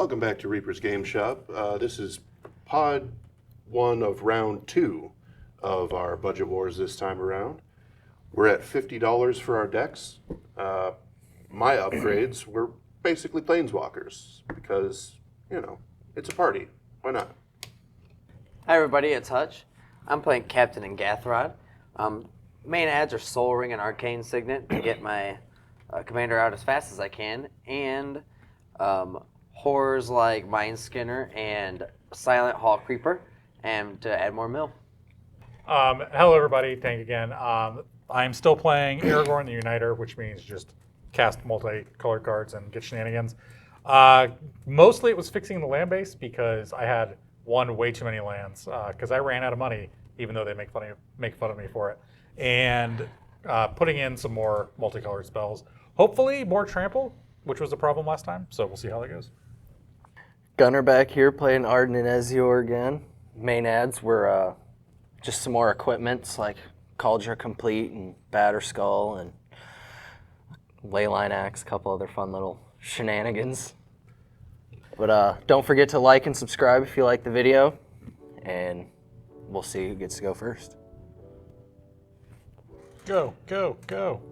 Welcome back to Reaper's Game Shop. This is pod 1 of round 2 of our Budget Wars this time around. We're at $50 for our decks. My upgrades were basically Planeswalkers because, you know, it's a party. Why not? Hi everybody, it's Hutch. I'm playing Captain and Gathrod. Main ads are Soul Ring and Arcane Signet to get my commander out as fast as I can, and horrors like Mind Skinner and Silent Hall Creeper, and to add more mill. Hello everybody, thank you again. I'm still playing Aragorn the Uniter, which means just cast multicolored cards and get shenanigans. Mostly it was fixing the land base because I had way too many lands because I ran out of money, even though they make fun of me for it. And putting in some more multicolored spells. Hopefully more trample, which was a problem last time, so we'll see how that goes. Gunnar back here playing Arden and Ezio again. Main ads were just some more equipments like Cauldron Complete and Batter Skull and Leyline Axe, a couple other fun little shenanigans. But don't forget to like and subscribe if you like the video, and we'll see who gets to go first. Go, go, go.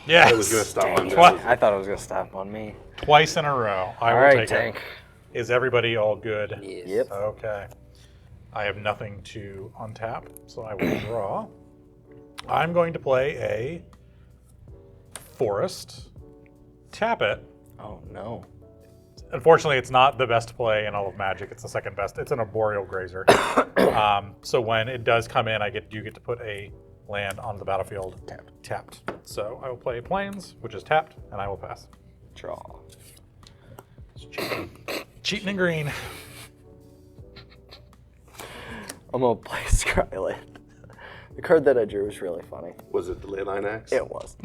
Yes. I was going to stop on What? that. I thought it was going to stop on me. Twice in a row. I All will right, take Tank. it. Is everybody all good? Yes. Yep. Okay. I have nothing to untap, so I will draw. I'm going to play a Forest, tap it. Oh, no. Unfortunately, it's not the best play in all of Magic. It's the second best. It's an Arboreal Grazer. So when it does come in, you get to put a land on the battlefield tapped. So I will play Plains, which is tapped, and I will pass. Draw. Cheating in green. I'm going to play Skyland. The card that I drew was really funny. Was it the Leyline Axe? It was.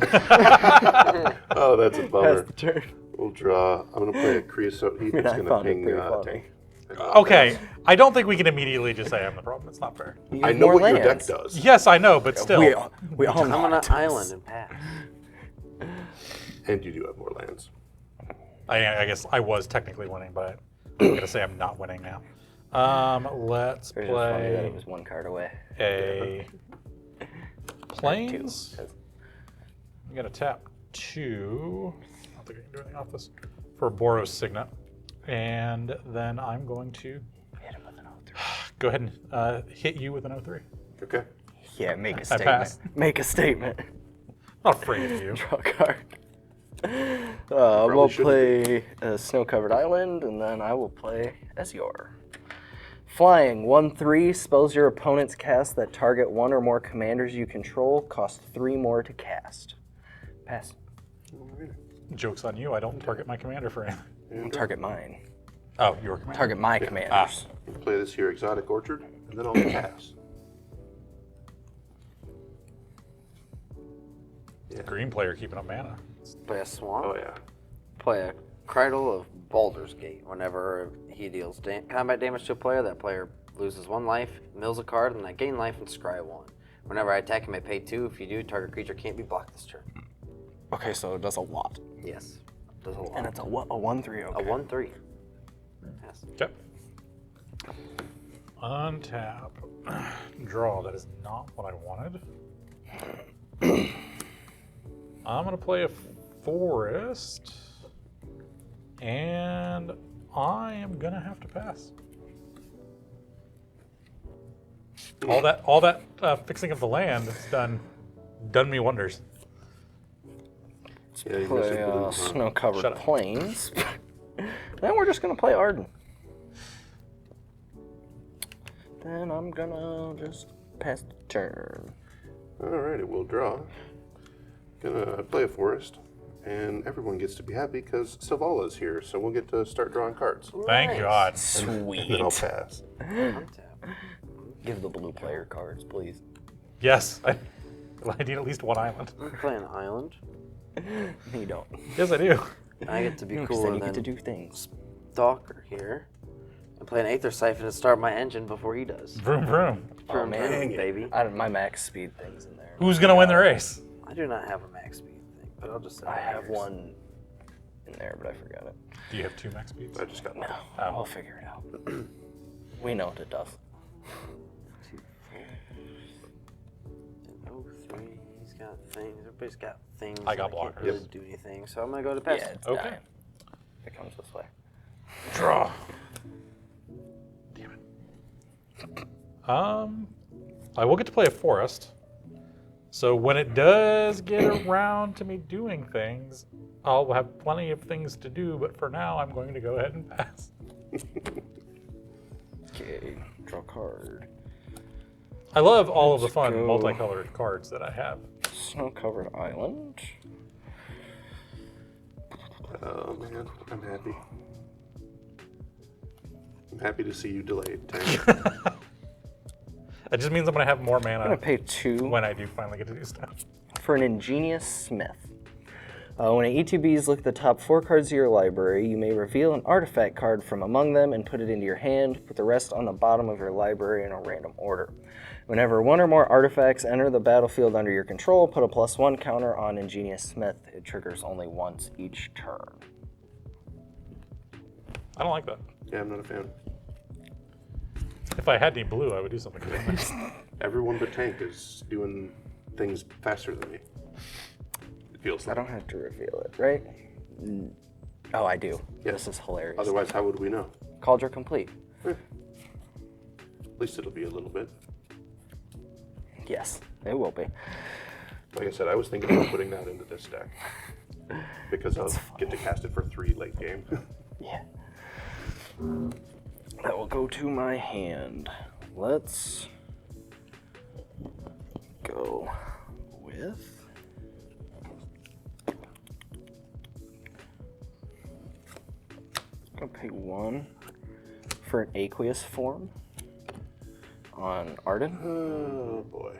Oh, that's a bummer. That's the turn. We'll draw. I'm going to play a Creosote Heap. I mean, It's I going to found it ping pretty funny. Tank. Okay, I don't think we can immediately just say I'm the problem. It's not fair. You I have know more what your deck lands. does. Yes, I know, but still. We all I'm know on an it. island and pass. And you do have more lands. I guess I was technically winning, but I'm going to say I'm not winning now. Let's It's just funny that play it was one card away. a Plains. I'm going to tap 2. I don't think I can do anything off this. For Boros Signet. And then I'm going to Hit him with an 03. go ahead and hit you with an 03. Okay. Yeah, make a I statement. pass. Make a statement. I'm not afraid of you. Draw a card. We'll shouldn't play a snow-covered island, and then I will play Ezio. Flying, 1/3, spells your opponent's cast that target one or more commanders you control, cost 3 more to cast. Pass. Joke's on you. I don't target my commander for anything. Target mine. Oh, your commander. Target my commanders. We'll play this here Exotic Orchard, and then I'll pass. Yeah. Green player keeping up mana. Play a Swamp. Oh, yeah. Play a Cradle of Baldur's Gate. Whenever he deals combat damage to a player, that player loses 1 life, mills a card, and I gain life and scry 1. Whenever I attack him, I pay 2. If you do, target creature can't be blocked this turn. Okay, so it does a lot. Yes. Does a lot. And it's a 1/3, okay. A 1/3. Yes. Okay. Untap. Draw. That is not what I wanted. I'm going to play a Forest. And I am going to have to pass. All that fixing of the land has done me wonders. Yeah, you Play missed it, but Shut snow-covered up. plains. Then we're just going to play Arden. Then I'm going to just pass the turn. Alrighty, we'll draw. Gonna play a Forest, and everyone gets to be happy because Silvala's here, so we'll get to start drawing cards. Thank God. And then I'll Sweet. pass. Untap. Give the blue player cards, please. Yes. I need at least 1 island. I'm playing an island. No, you don't. Yes, I do. I get to be Because cooler then you than get to do things. Stalker here. I play an Aether Siphon to start my engine before he does. Vroom, vroom. Oh, man. Baby. My max speed thing's in there. Who's going to win the race? I do not have a max speed thing, but I'll just say I have yours. one in there, but I forgot it. Do you have 2 max speeds? I just got No, one. I'll figure it out. We know what it does. 2, 4. 03. He's got things. Everybody's got things. I got that can't blockers. really do anything, so I'm gonna go to pass. Yeah, it's Okay. dying. It comes this way. Draw. Damn it. I will get to play a forest. So when it does get around to me doing things, I'll have plenty of things to do, but for now I'm going to go ahead and pass. Okay, draw a card. I love all of the Let's fun go. multicolored cards that I have. Snow-covered island. Oh man, I'm happy. I'm happy to see you delayed, Tank. That just means I'm going to have more I'm mana gonna pay 2 when I do finally get to do stuff. for an ingenious smith. When ETBs look at the top 4 cards of your library, you may reveal an artifact card from among them and put it into your hand. Put the rest on the bottom of your library in a random order. Whenever 1 or more artifacts enter the battlefield under your control, put a +1 counter on Ingenious Smith. It triggers only once each turn. I don't like that. Yeah, I'm not a fan. If I had any blue, I would do something different. Everyone but Tank is doing things faster than me. It feels I like. don't have to reveal it, right? Oh, I do. Yeah. This is hilarious. Otherwise, how would we know? Cauldron complete. At least it'll be a little bit. Yes, it will be. Like I said, I was thinking about putting that into this deck because I'll get to cast it for 3 late game. Yeah. That will go to my hand. Let's go with I'll pay 1 for an aqueous form on Arden. Oh boy.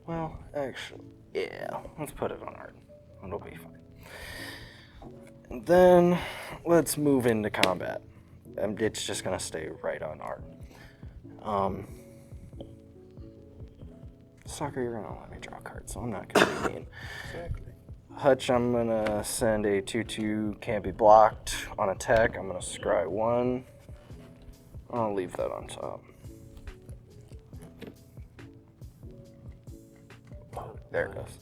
Well, actually, yeah, let's put it on Arden. It'll be fine. And then let's move into combat. It's just gonna stay right on Arden. Stalker, you're gonna let me draw a card, so I'm not gonna be mean. Exactly. Hutch, I'm gonna send a 2/2 can't be blocked on attack. I'm gonna scry 1. I'll leave that on top. Oh, there it goes.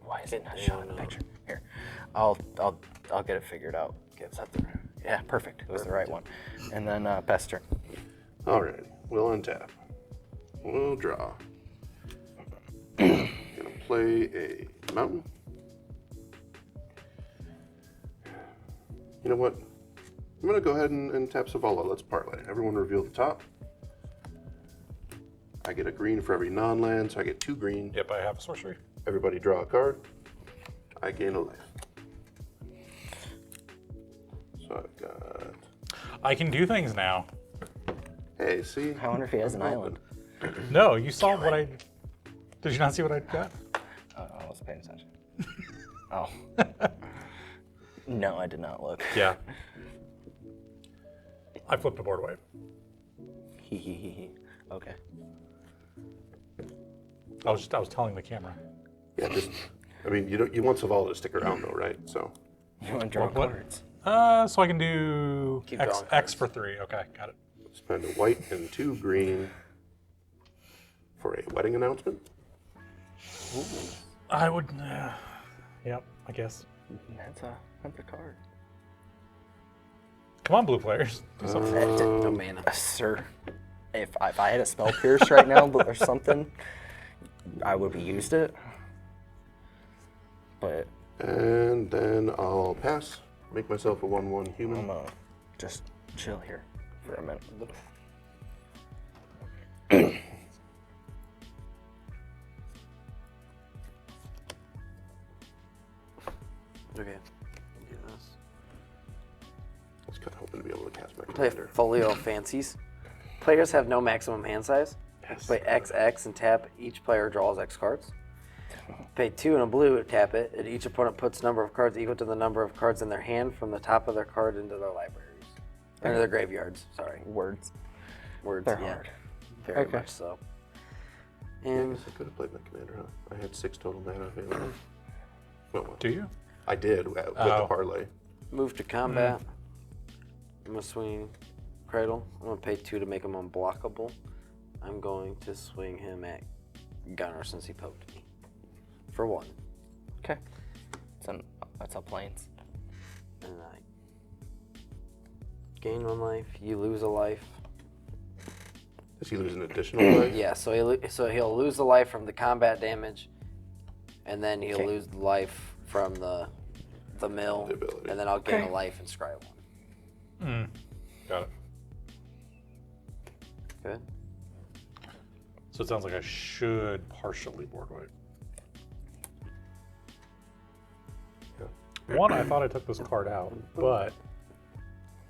Why is it not showing the picture? Here, I'll get it figured out. Is that the? Yeah, perfect. It was the right one. And then pass turn. All right. We'll untap. We'll draw. Gonna play a mountain. You know what? I'm gonna go ahead and tap Savala. Let's parlay. Everyone reveal the top. I get a green for every non-land, so I get 2 green. Yep, I have a sorcery. Everybody draw a card. I gain a life. So I've got. I can do things now. Hey, see? I wonder if he has an island. No, you saw what I... Did you not see what I got? Oh, I wasn't paying attention. Oh. No, I did not look. Yeah. I flipped a board away. Okay. I was telling the camera. Yeah, just. I mean, you want Savala to stick around though, right? So. You want to draw What? cards? So I can do Keep X, drawing X cards. for 3. Okay, got it. Spend a white and 2 green for a wedding announcement. I would... yep, I guess. That's a card. Come on, blue players. Do something. No mana. Sir, if I had a spell pierce right now or something, I would have used it. But And then I'll pass. Make myself a 1/1 I'm human. gonna just chill here for a minute. Okay. Do this. I was kind of hoping to be able to cast my Play commander. Folio of Fancies. Players have no maximum hand size. Yes. Play XX and tap. Each player draws X cards. Pay 2 and a blue, tap it, and each opponent puts number of cards equal to the number of cards in their hand from the top of their card into their libraries. Into their graveyards, sorry. Words. Words, They're yeah. hard. Very Okay. much so. Yeah, I And guess I could have played my commander, huh? I had 6 total mana available. Do you? I did with the parlay. Move to combat. I'm gonna swing Cradle. I'm gonna pay 2 to make him unblockable. I'm going to swing him at Gunnar since he poked me. For 1. Okay. That's up planes. And I gain 1 life. You lose a life. Does he lose an additional life? Yeah, so he'll lose the life from the combat damage, and then he'll Okay. lose the life from the mill, The ability. and then I'll gain a life and scry 1. Got it. Good. So it sounds like I should partially board wipe. One, I thought I took this card out, but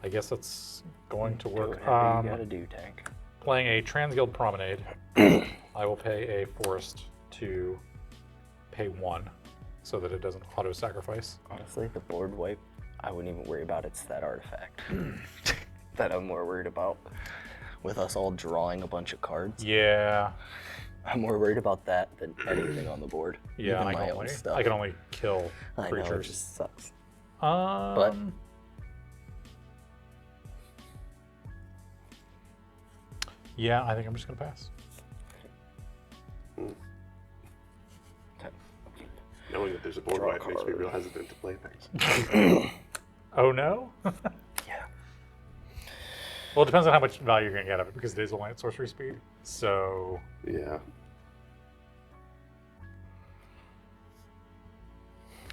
I guess it's going to work. Whatever you gotta do, Tank. Playing a Transguild Promenade, I will pay a forest to pay 1 so that it doesn't auto-sacrifice. Honestly, the board wipe, I wouldn't even worry about. It's that artifact that I'm more worried about. With us all drawing a bunch of cards, Yeah, I'm more worried about that than anything on the board. yeah, Even I my can, own only, stuff. I can only kill I know, it creatures. just sucks. But yeah, I think I'm just gonna pass. Knowing that there's a board Draw a wipe makes me card. real hesitant to play things. Oh no? Yeah. Well, it depends on how much value you're gonna get out of it because it is only at sorcery speed. So Yeah.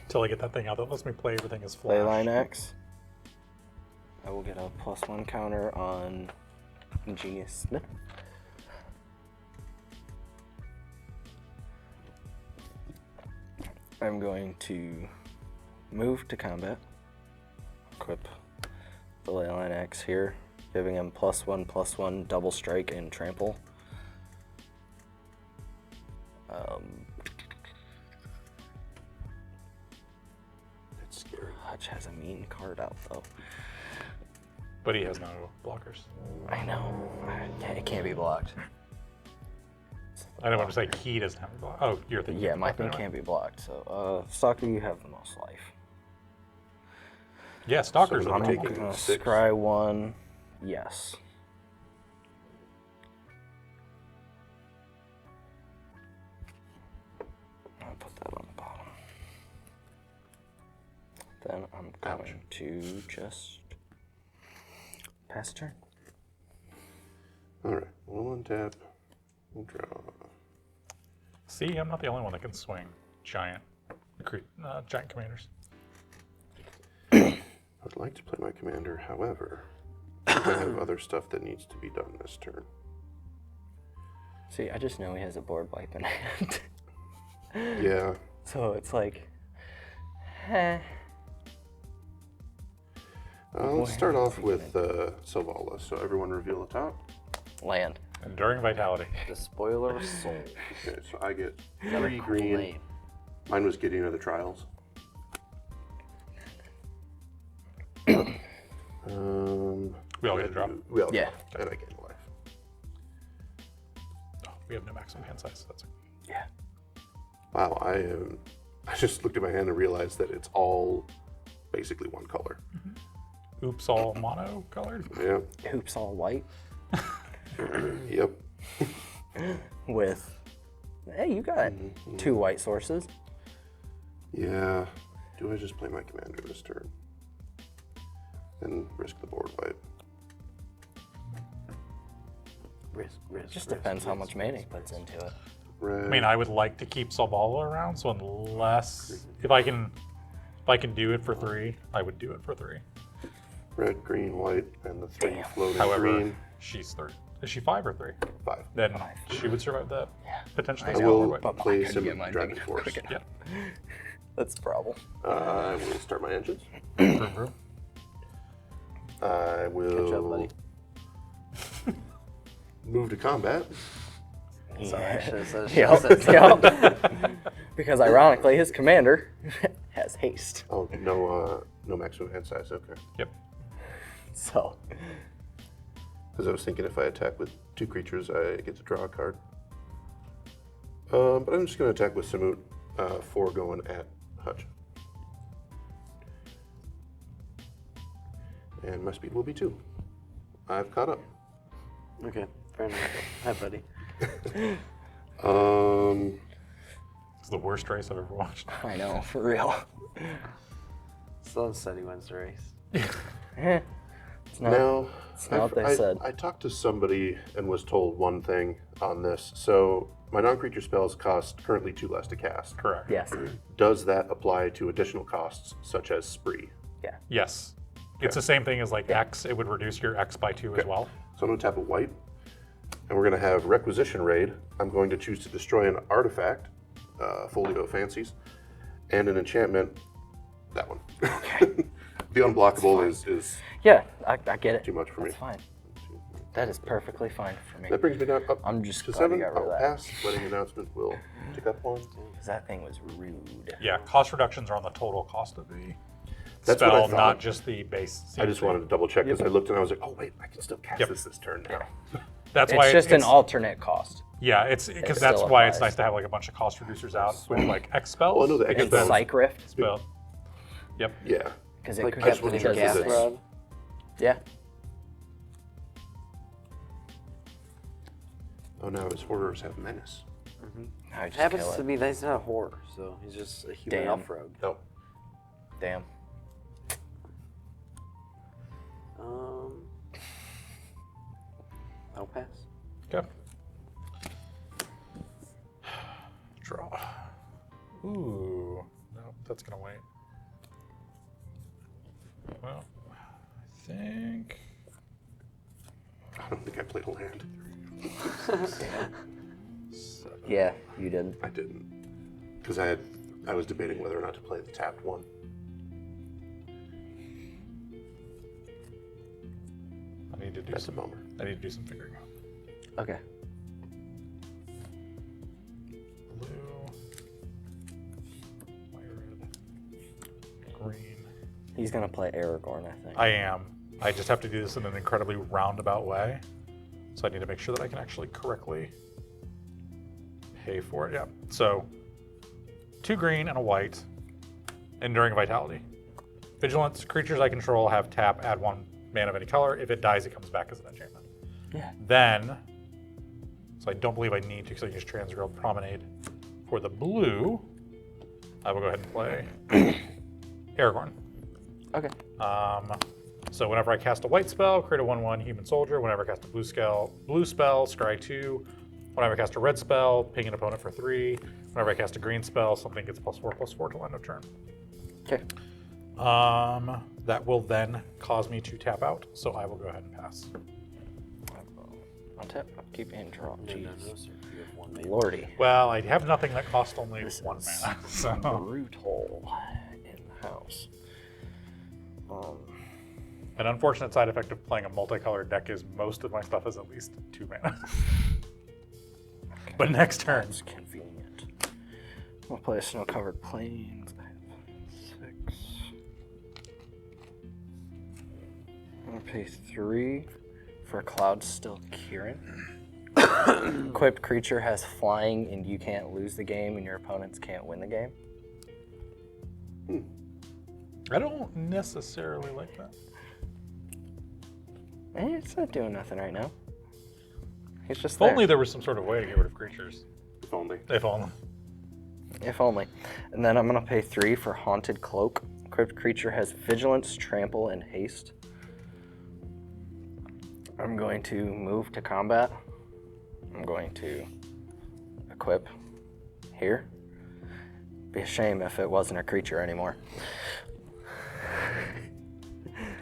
until I get that thing out that lets me play everything as flash. Leyline X. I will get a +1 counter on Ingenious Smith. I'm going to move to combat. Equip the Leyline X here, giving him +1/+1 double strike and trample. It's scary. Hutch has a mean card out though. But he has no blockers. I know. It can't be blocked. I didn't want to say he doesn't have a block. Oh, you're thinking. Yeah, of my block thing anyway. can't be blocked. So, Stalker, you have the most life. Yeah, Stalker's So on I'm the taking top. 6. Scry 1, yes. I'll put that on the bottom. Then I'm going to just pass turn. All right. We'll untap. We'll draw. See, I'm not the only one that can swing giant commanders. I would like to play my commander, however, I have other stuff that needs to be done this turn. See, I just know he has a board wipe in hand. Yeah. So it's like, eh. Let's start off with Selvala. So everyone reveal the top. Land. Enduring Vitality. The Spoiler of Soul. Okay, so I get Got a 3 cool green. name. Mine was Gideon of the Trials. We all get a drop. We all Yeah. and I gain a life. Oh, we have no maximum hand size. So that's Yeah. Wow, I just looked at my hand and realized that it's all basically one color. oops, all mono colored. Yeah. Hoops all white Yep. with, hey, you got 2 white sources. Yeah. Do I just play my commander this turn? And risk the board wipe? Just depends how much mana he puts into it. Red. I mean, I would like to keep Salvala around, so unless if I can do it for 3, I would do it for 3. Red, green, white, and the 3 Damn. floating However, green. she's 3. Is she 5 or 3? 5. Then she would survive that. Potentially. I as will well. but play I couldn't some get mine Dragon big Force. quick enough. Yeah. That's the problem. I will start my engines. Vroom, vroom. I will Catch up, buddy. move to combat. Sorry, I should've said- Yep, should've said- yep. Because ironically, his commander has haste. Oh, no maximum hand size. Okay. Yep. So, Because I was thinking if I attack with 2 creatures, I get to draw a card. But I'm just going to attack with Samut, 4 going at Hutch. And my speed will be 2. I've caught up. Okay, fair enough. Hi, buddy. It's the worst race I've ever watched. I know, for real. Sloan said he wins the race. It's not, Now, it's not what they said. I talked to somebody and was told one thing on this. So my non-creature spells cost currently 2 less to cast. Correct. Yes. Does that apply to additional costs such as spree? Yeah. Yes. It's the same thing as like X. It would reduce your X by 2 as well. So I'm going to tap a white, and we're going to have Requisition Raid. I'm going to choose to destroy an artifact, Folio Fancies, and an enchantment, that one. The unblockable is Yeah, I get it. too much for me. That's fine. That is perfectly fine for me. That brings me down up I'm just to glad you 7. got rid of I'll that. pass. Wedding announcement will tick up 1. Because that thing was rude. Yeah, cost reductions are on the total cost of the That's what I spell, thought. not just the base. I just wanted to double check because I looked and I was like, oh wait, I can still cast Yep. this turn now. That's It's why just an alternate cost. Yeah, it's because It that's still why it's applies. nice to have like a bunch of cost reducers out with like X spells. Oh, I know the X And spells. Psych Rift, spell. Yep. Yeah. because it Like could Captain wanna and check does this. Gas Rod. Yeah. Oh no, his horrors have menace. I just Happens kill to it. be that he's not a horror, so he's just a human Damn. elf rogue. No. Damn. I'll pass. Okay. Draw. Ooh. No, that's gonna wait. Well, I think. I don't think I played a land. Yeah, you did. I didn't. Because I was debating whether or not to play the tapped one. I need to do That's a some. bummer. I need to do some figuring out. Okay. Blue. White, red. Green. He's going to play Aragorn, I think. I am. I just have to do this in an incredibly roundabout way. So I need to make sure that I can actually correctly pay for it. Yeah. So 2 green and a white. Enduring Vitality. Vigilance. Creatures I control have tap, add 1 mana of any color. If it dies, it comes back as an enchantment. Yeah. Then, so I don't believe I need to because I use Transgrilled Promenade. For the blue, I will go ahead and play Aragorn. Okay. So whenever I cast a white spell, create a 1/1 human soldier. Whenever I cast a blue spell, scry 2. Whenever I cast a red spell, ping an opponent for 3. Whenever I cast a green spell, something gets +4/+4 till end of turn. Okay. That will then cause me to tap out, so I will go ahead and pass. I'll tap. Keep in draw. No, Jeez. no, sir. You have 1 mana. Lordy. Well, I have nothing that costs only This 1 is mana. So. brutal in the house. An unfortunate side effect of playing a multicolored deck is most of my stuff is at least 2 mana. But next turn. It's convenient. We'll play a snow-covered plains. I have 6. I'm gonna pay 3 for a Cloud Still Kieran. Equipped creature has flying and you can't lose the game and your opponents can't win the game. I don't necessarily like that. It's not doing nothing right now. It's just If there. only there was some sort of way to get rid of creatures. If only. If only. If only. And then I'm gonna pay 3 for Haunted Cloak. Equipped creature has Vigilance, Trample, and Haste. I'm going to move to combat. I'm going to equip here. Be a shame if it wasn't a creature anymore.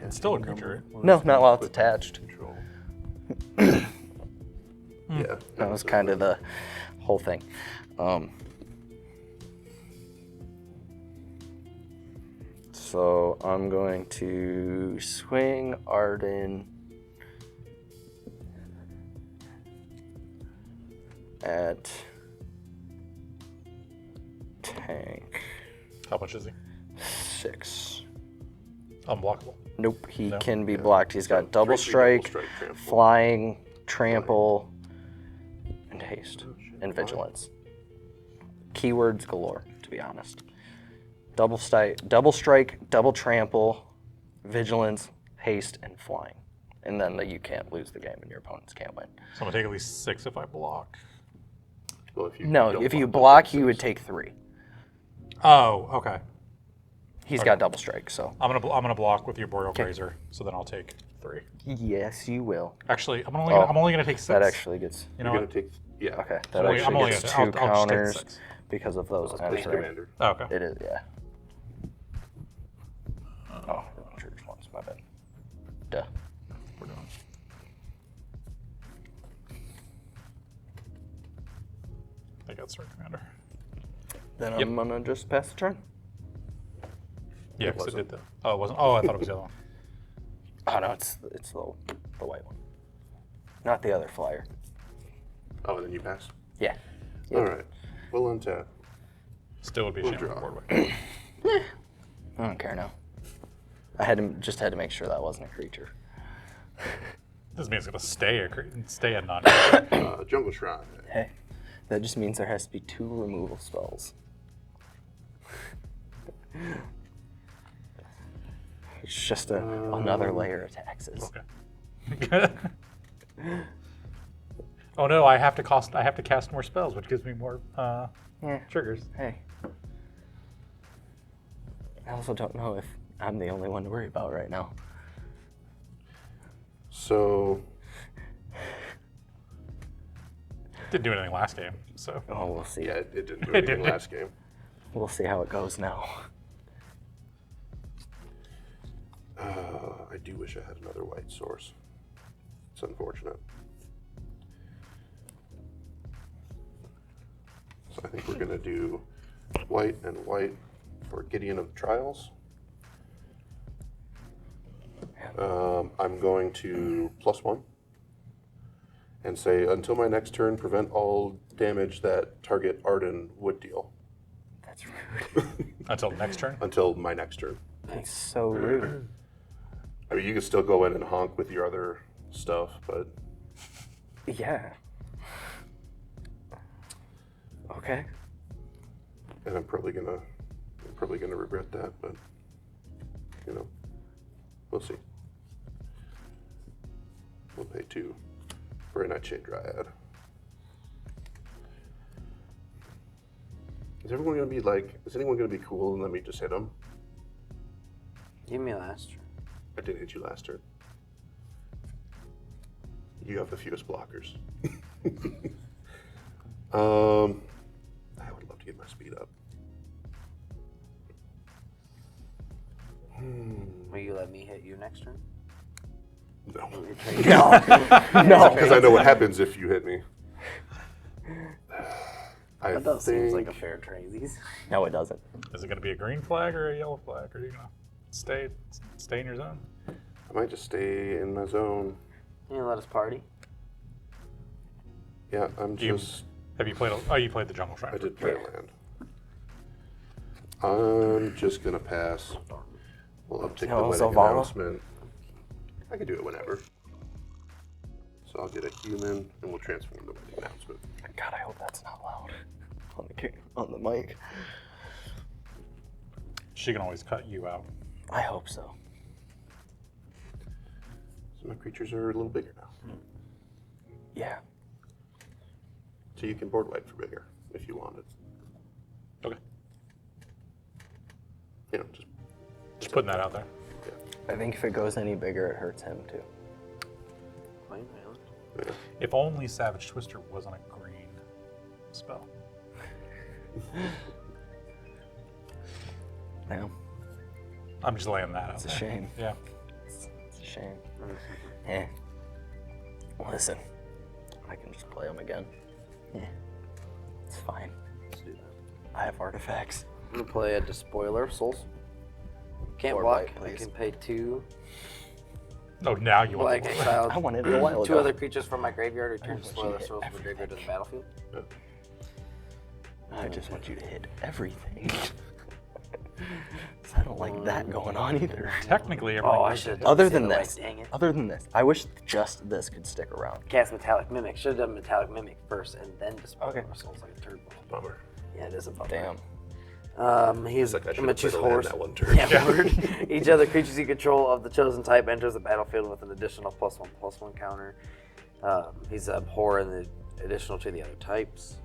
It's still a creature. No, not while it's attached. Control. Yeah. That was kind of the whole thing. So I'm going to swing Arden at tank How much is he? 6. Unblockable. Nope, he No? can be blocked. He's got So, double 3/3 strike, trample. flying, trample, and haste, and vigilance. Keywords galore, to be honest. Double strike, double trample, vigilance, haste, and flying. And then you can't lose the game and your opponents can't win. So I'm gonna take at least 6 if I block. Well, if you No, don't if you then block, take you would 6. take 3. Oh, okay. He's got double strike, so. I'm gonna block with your Boreal Grazer, so then I'll take 3. Yes, you will. Actually, I'm only gonna take 6. That actually gets. You know You're what? gonna take, yeah. Okay, I'm only gets gonna- 2 I'll just take counters 6. because of those Push ends, right? commander. Oh, okay. It is, yeah. Oh, church ones, my bad. Duh. We're doing. I got Sword Commander. Then Yep. I'm gonna just pass the turn. Yeah, because I did that. Oh, it wasn't. Oh, I thought it was the other one. Oh no, it's the white one, not the other flyer. Oh, and then you pass? Yeah. All right. We'll untap. Still would be a We'll shame with draw. board wipe. I don't care now. I just had to make sure that wasn't a creature. This means it's gonna stay a non. Jungle Shrine. Hey, that just means there has to be 2 removal spells. It's just another layer of taxes. Okay. Oh no, I have to cast more spells, which gives me more Yeah. triggers. Hey. I also don't know if I'm the only one to worry about right now. So, Didn't do anything last game, so. Oh, we'll see. yeah, it didn't do It anything didn't. last game. We'll see how it goes now. I do wish I had another white source. It's unfortunate. So I think we're gonna do white and white for Gideon of Trials. I'm going to +1 and say until my next turn, prevent all damage that target Arden would deal. That's rude. Until next turn. Until my next turn. That's so rude. I mean, you can still go in and honk with your other stuff, but Yeah. Okay. and I'm probably gonna regret that, but you know, we'll see. We'll pay 2 for a Nightshade Dryad. Is everyone gonna be like? Is anyone gonna be cool and let me just hit them? Give me last turn. I didn't hit you last turn. You have the fewest blockers. I would love to get my speed up. Will you let me hit you next turn? No. No. Because I know what happens if you hit me. I That does seems like a think fair trade. These. No, it doesn't. Is it gonna be a green flag or a yellow flag? Or are you gonna stay in your zone? I might just stay in my zone. You let us party. Yeah, I'm Do you- just. Have you played? You played the Jungle Shrine. I did play a land. I'm just gonna pass. We'll uptick No, the wedding Zavala? announcement. I can do it whenever. So I'll get a human and we'll transform the wedding announcement. God, I hope that's not loud on the mic. She can always cut you out. I hope so. So my creatures are a little bigger now. Yeah. So you can board wipe for bigger if you wanted. Okay. You know, Just putting that out there. yeah. I think if it goes any bigger, it hurts him too. Plain Island. Yeah. If only Savage Twister wasn't a green spell. Yeah. I'm just laying that out. It's a there. shame. Yeah. It's a shame. Eh. Listen, I can just play them again. Yeah. It's fine. Let's do that. I have artifacts. I'm gonna play a Despoiler Souls. Can't Board block. wipe, I please. can pay 2 Oh, now you want black to exile. I wanted it a while 2 ago. other creatures from my graveyard. Return just want Despoiler you to Souls hit from the graveyard to the battlefield. I just want you to hit everything. 'Cause I don't like that going on either. Technically, Oh, everyone I gets should. it. Other say than the this, Dang it. other than this, I wish just this could stick around. Cast Metallic Mimic. Should have done Metallic Mimic first and then Despoiler Okay. Souls like a turd ball. Bummer. Yeah, it is a bummer. Damn. He's Like I I'm should gonna have choose played a land horse. that one turn. Yeah, word. Each other creatures you control of the chosen type enters the battlefield with an additional +1/+1 counter. He's a horror in the additional to the other types,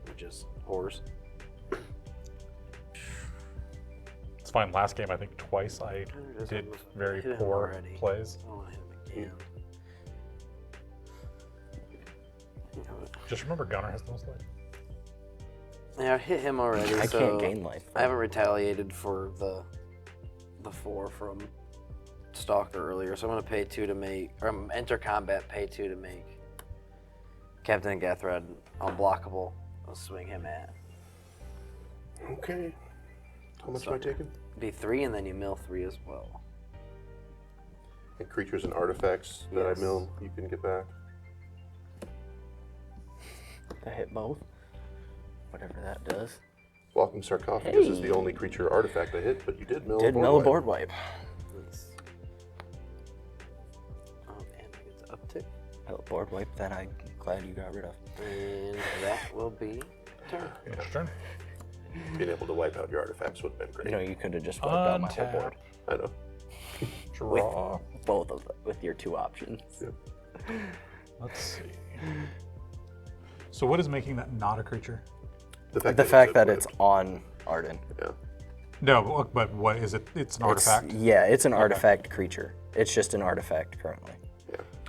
which is horrors. It's fine. Last game, I think twice I did very Hit him poor already. plays. I want to hit him again. Just remember, Gunnar has the most life. Yeah, I hit him already. I so can't gain life. I haven't retaliated for the 4 from Stalker earlier, so I'm gonna pay 2 to make, or enter combat, pay 2 to make Captain Gathrad unblockable. I'll swing him at. Okay. How much am I taking? Be 3, and then you mill 3 as well. And creatures and artifacts that Yes. I mill, you can get back. I hit both. Whatever that does. Welcome Sarcophagus is Hey. the only creature or artifact I hit, but you did mill Did mill a board wipe. Nice. And I get to uptick, A board wipe that I'm glad you got rid of. and that will be turn. Your turn. Being able to wipe out your artifacts would have been great. You know, you could have just wiped out my whole Untap. board. I know. Draw. Both of them, with your 2 options. Yeah. Let's see. So what is making that not a creature? The fact that it's it's on Arden. Yeah. No, but what is it? It's an artifact. Yeah, it's an artifact creature. It's just an artifact currently.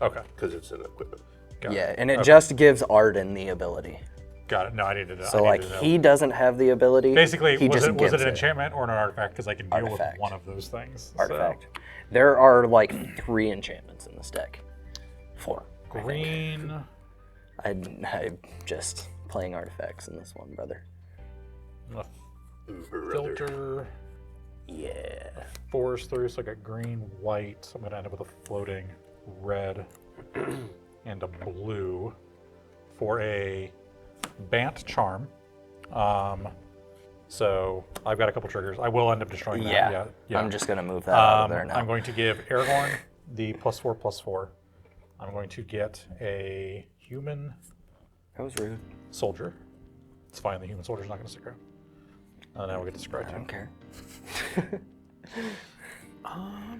Okay. Because it's an equipment. Got Yeah, it. and it Okay. just gives Arden the ability. Got it. No, I needed to. So I like needed to know. he doesn't have the ability. Basically, he was just it gives an enchantment or an artifact? Because I can deal Artifact. with one of those things. Artifact. There are like 3 enchantments in this deck. 4. So, green. I'm just playing artifacts in this one, brother. A Brother. filter. Yeah. Force through, so I got green, white. So I'm gonna end up with a floating red and a blue for a Bant Charm. So I've got a couple triggers. I will end up destroying that. Yeah. I'm just gonna move that out of there now. I'm going to give Aragorn the +4/+4. I'm going to get a human That was rude. soldier. It's fine. The human soldier's not going to stick around. Now we get to scry I don't too. care. I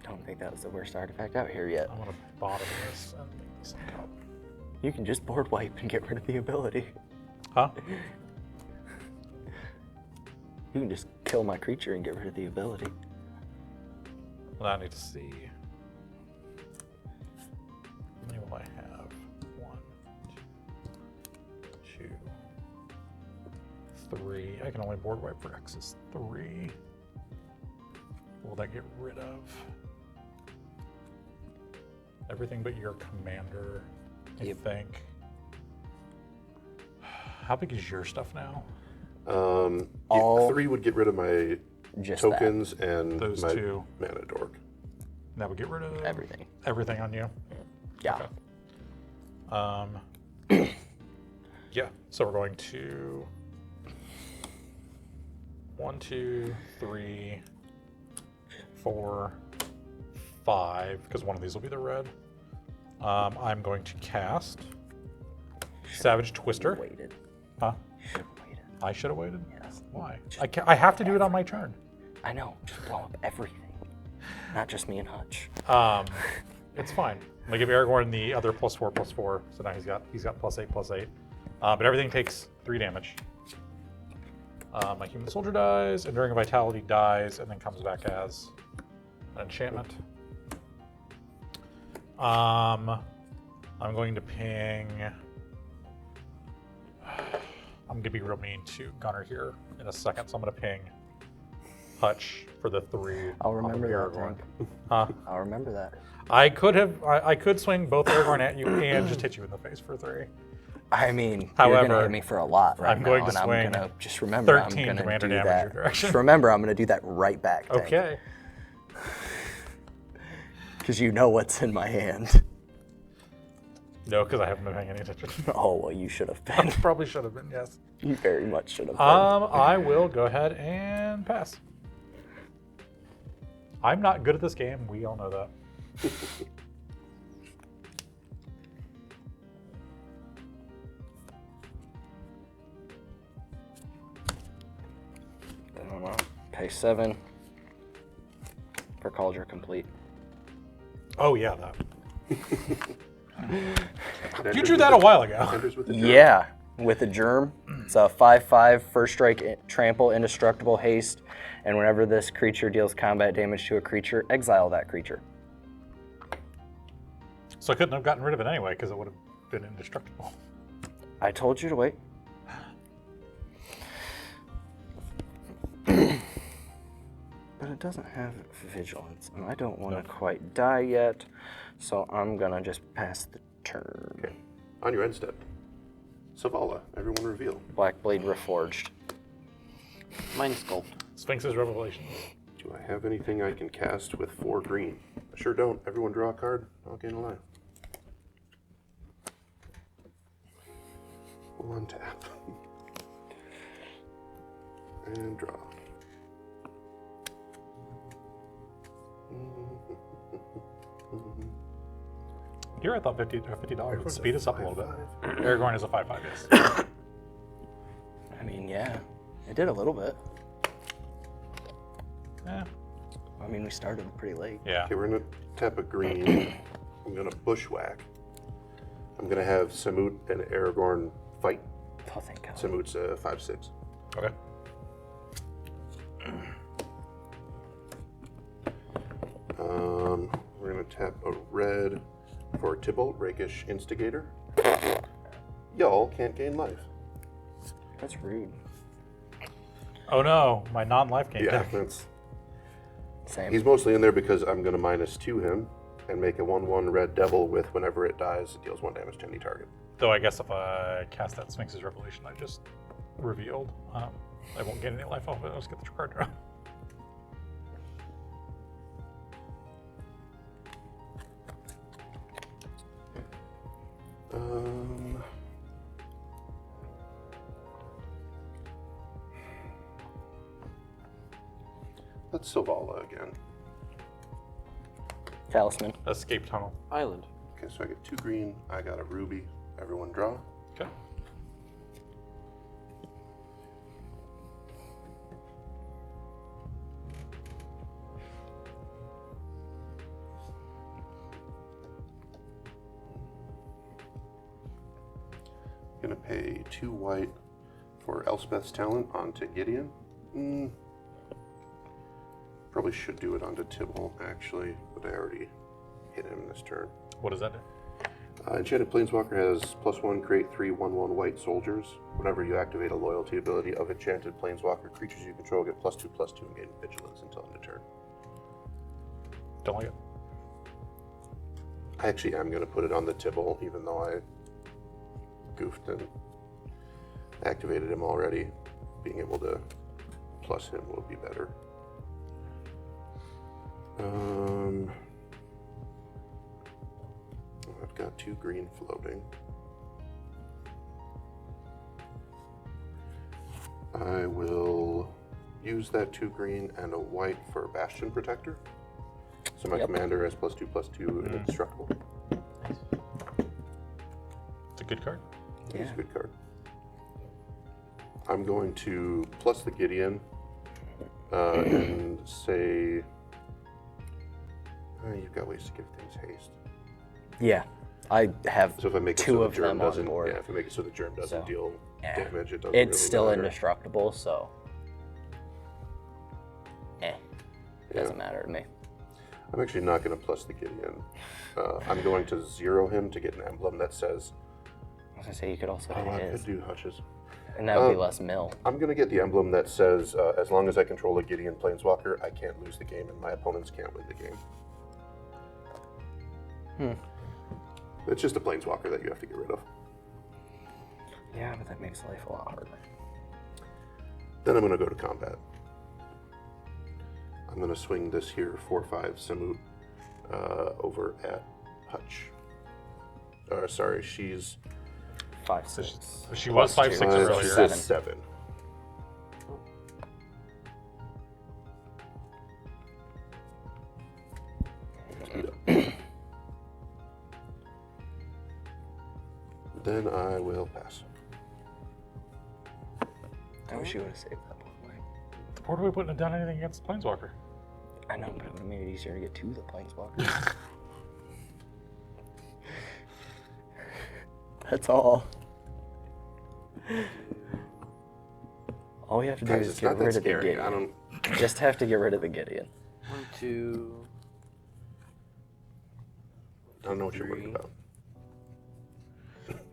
don't think that was the worst artifact out here yet. I'm going to bottom this and make this on top. You can just board wipe and get rid of the ability. Huh? You can just kill my creature and get rid of the ability. Well, I need to see. How many will I have? 1, 2, 3. I can only board wipe for X's 3. Will that get rid of everything but your commander? I Yep. think. How big is your stuff now? All- 3 would get rid of my Just tokens and Those my 2. mana dork. That would get rid of Everything. Everything on you. Yeah. Okay. Yeah. So we're going to 1, 2, 3, 4, 5, because one of these will be the red. I'm going to cast Savage Twister. Waited. Huh? Should have waited. I should have waited. Yes. Why? I have to do it on my turn. I know. Just blow up everything. Not just me and Hutch. It's fine. I'm gonna give Aragorn the other +4/+4, so now he's got +8/+8. But everything takes 3 damage. My human soldier dies, Enduring Vitality dies, and then comes back as an enchantment. I'm going to ping. I'm gonna be real mean to Gunnar here in a second, so I'm gonna ping Hutch for the 3. I'll on the remember that, Aragorn. Tank. Huh? I'll remember that. I could swing both Aragorn at you and just hit you in the face for 3. I mean, you're However, gonna hit me for a lot right I'm going now, to and swing I'm gonna just remember 13 I'm gonna commander do damage that. your direction. Just remember, I'm gonna do that right back. Tank. Okay. Because you know what's in my hand. No, because I haven't been paying any attention. Oh well, you should have I been. probably should have been, yes. You very much should have been. I will go ahead and pass. I'm not good at this game. We all know that. I don't know. Pay 7 for Cauldron Complete. Oh yeah, that. It You enters drew with that a while ago. enters with the germ. Yeah, with a germ. It's a 5/5 first strike, trample, indestructible, haste, and whenever this creature deals combat damage to a creature, exile that creature. So I couldn't have gotten rid of it anyway because it would have been indestructible. I told you to wait. But it doesn't have vigilance, and I don't want to quite die yet, so I'm gonna just pass the turn. Okay. On your end step. Savala, everyone reveal. Blackblade Reforged. Mind Sculpt. Sphinx's Revelation. Do I have anything I can cast with 4 green? I sure don't. Everyone draw a card. I'll gain a life. One tap. And draw. Here I thought $50 would speed us up a little bit. Aragorn is a 5/5, yes. I mean, yeah, it did a little bit. Yeah. I mean, we started pretty late. Yeah. Okay, we're gonna tap a green. I'm gonna bushwhack. I'm gonna have Samut and Aragorn fight. Oh, thank God. Samut's 5/6. Okay. We're gonna tap a red for Tybalt, Rakish Instigator. Y'all can't gain life. That's rude. Oh no, my non-life game. Yeah, that's. Same. He's mostly in there because I'm gonna -2 him and make a 1/1 red devil with whenever it dies, it deals 1 damage to any target. Though I guess if I cast that Sphinx's Revelation I just revealed, I won't get any life off of it. I'll just get the card draw. Let's Savala again. Talisman. Escape Tunnel. Island. Okay, so I get 2 green. I got a ruby. Everyone draw. Okay. Gonna pay 2 white for Elspeth's Talent onto Gideon. Probably should do it onto Tybalt, actually, but I already hit him this turn. What does that do? Enchanted Planeswalker has +1, create 3 1/1 white soldiers. Whenever you activate a loyalty ability of Enchanted Planeswalker, creatures you control get +2/+2 and gain vigilance until end of turn. Don't like it. I actually am going to put it on the Tybalt, even though I goofed and activated him already. Being able to plus him will be better. I've got 2 green floating. I will use that 2 green and a white for Bastion Protector. So my commander has +2/+2 and indestructible. It's a good card. It's a good card. I'm going to plus the Gideon and say you've got ways to give things haste. Yeah, I have So if I make it 2 so of the germ them on doesn't, board. yeah, if I make it so the germ doesn't So, deal yeah. damage, it doesn't. It's really still matter. indestructible, so Yeah. doesn't matter to me. I'm actually not going to plus the Gideon. I'm going to 0 him to get an emblem that says. I was gonna say you could also Oh, hit I his, could do Hutch's. and that would be less mill. I'm going to get the emblem that says, as long as I control a Gideon Planeswalker, I can't lose the game and my opponents can't win the game. It's just a Planeswalker that you have to get rid of. Yeah, but that makes life a lot harder. Then I'm going to go to combat. I'm going to swing this here 4/5 Samut over at Hutch. Sorry, she's 5/6. She was 5/6 earlier. 7. Then I will pass. I wish you would have saved that one. Where do we put done anything against the Planeswalker? I know, but it would have made it easier to get to the Planeswalker. That's all. All we have to do Guys, is it's get not that rid of the scary. Gideon. I don't. Just have to get rid of the Gideon. 1, 2. I don't know what you're worried 3. about.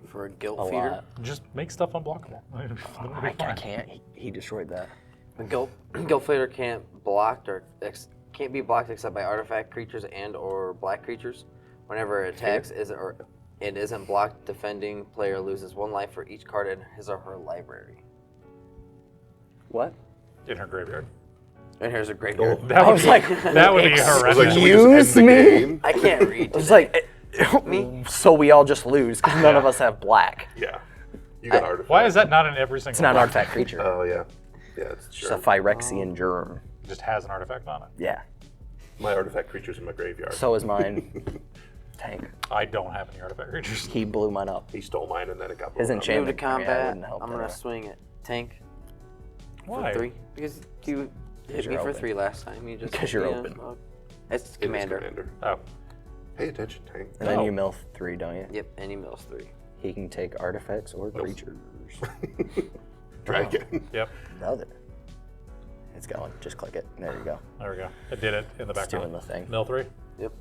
For a guilt A feeder. lot. Just make stuff unblockable. It'll be I fine. can't. He destroyed that. A guilt feeder can't can't be blocked except by artifact creatures and/or black creatures. Whenever it attacks, it isn't blocked. Defending player loses 1 life for each card in his or her library. What? In her graveyard. And here's a graveyard. That I would was be, like, that would be I was horrendous. like, should we just end Excuse the me? game? I can't read. It's today. like, Me? so we all just lose because none of us have black. Yeah. You got artifact. Why is that not in every single? It's not an box? artifact creature. Oh yeah. Yeah, it's It's just a germ. Phyrexian germ. It just has an artifact on it. Yeah. My artifact creature's in my graveyard. So is mine. Tank. I don't have any artifact creatures. He blew mine up. He stole mine and then it got blown His up. Move to enchantment. combat. wouldn't help I'm gonna anyway. swing it. Tank Why? for 3 because you hit me you're for open. 3 last time. You just 'Cause you're yeah, open. well, it's It is commander. Oh, Pay attention, Tank. And then Oh. you mill 3, don't you? Yep, and he mills 3. He can take artifacts or creatures. Dragon. yep. Another. It's going. Just click it. There you go. There we go. It did it in the It's background. doing the thing. Mill 3. Yep.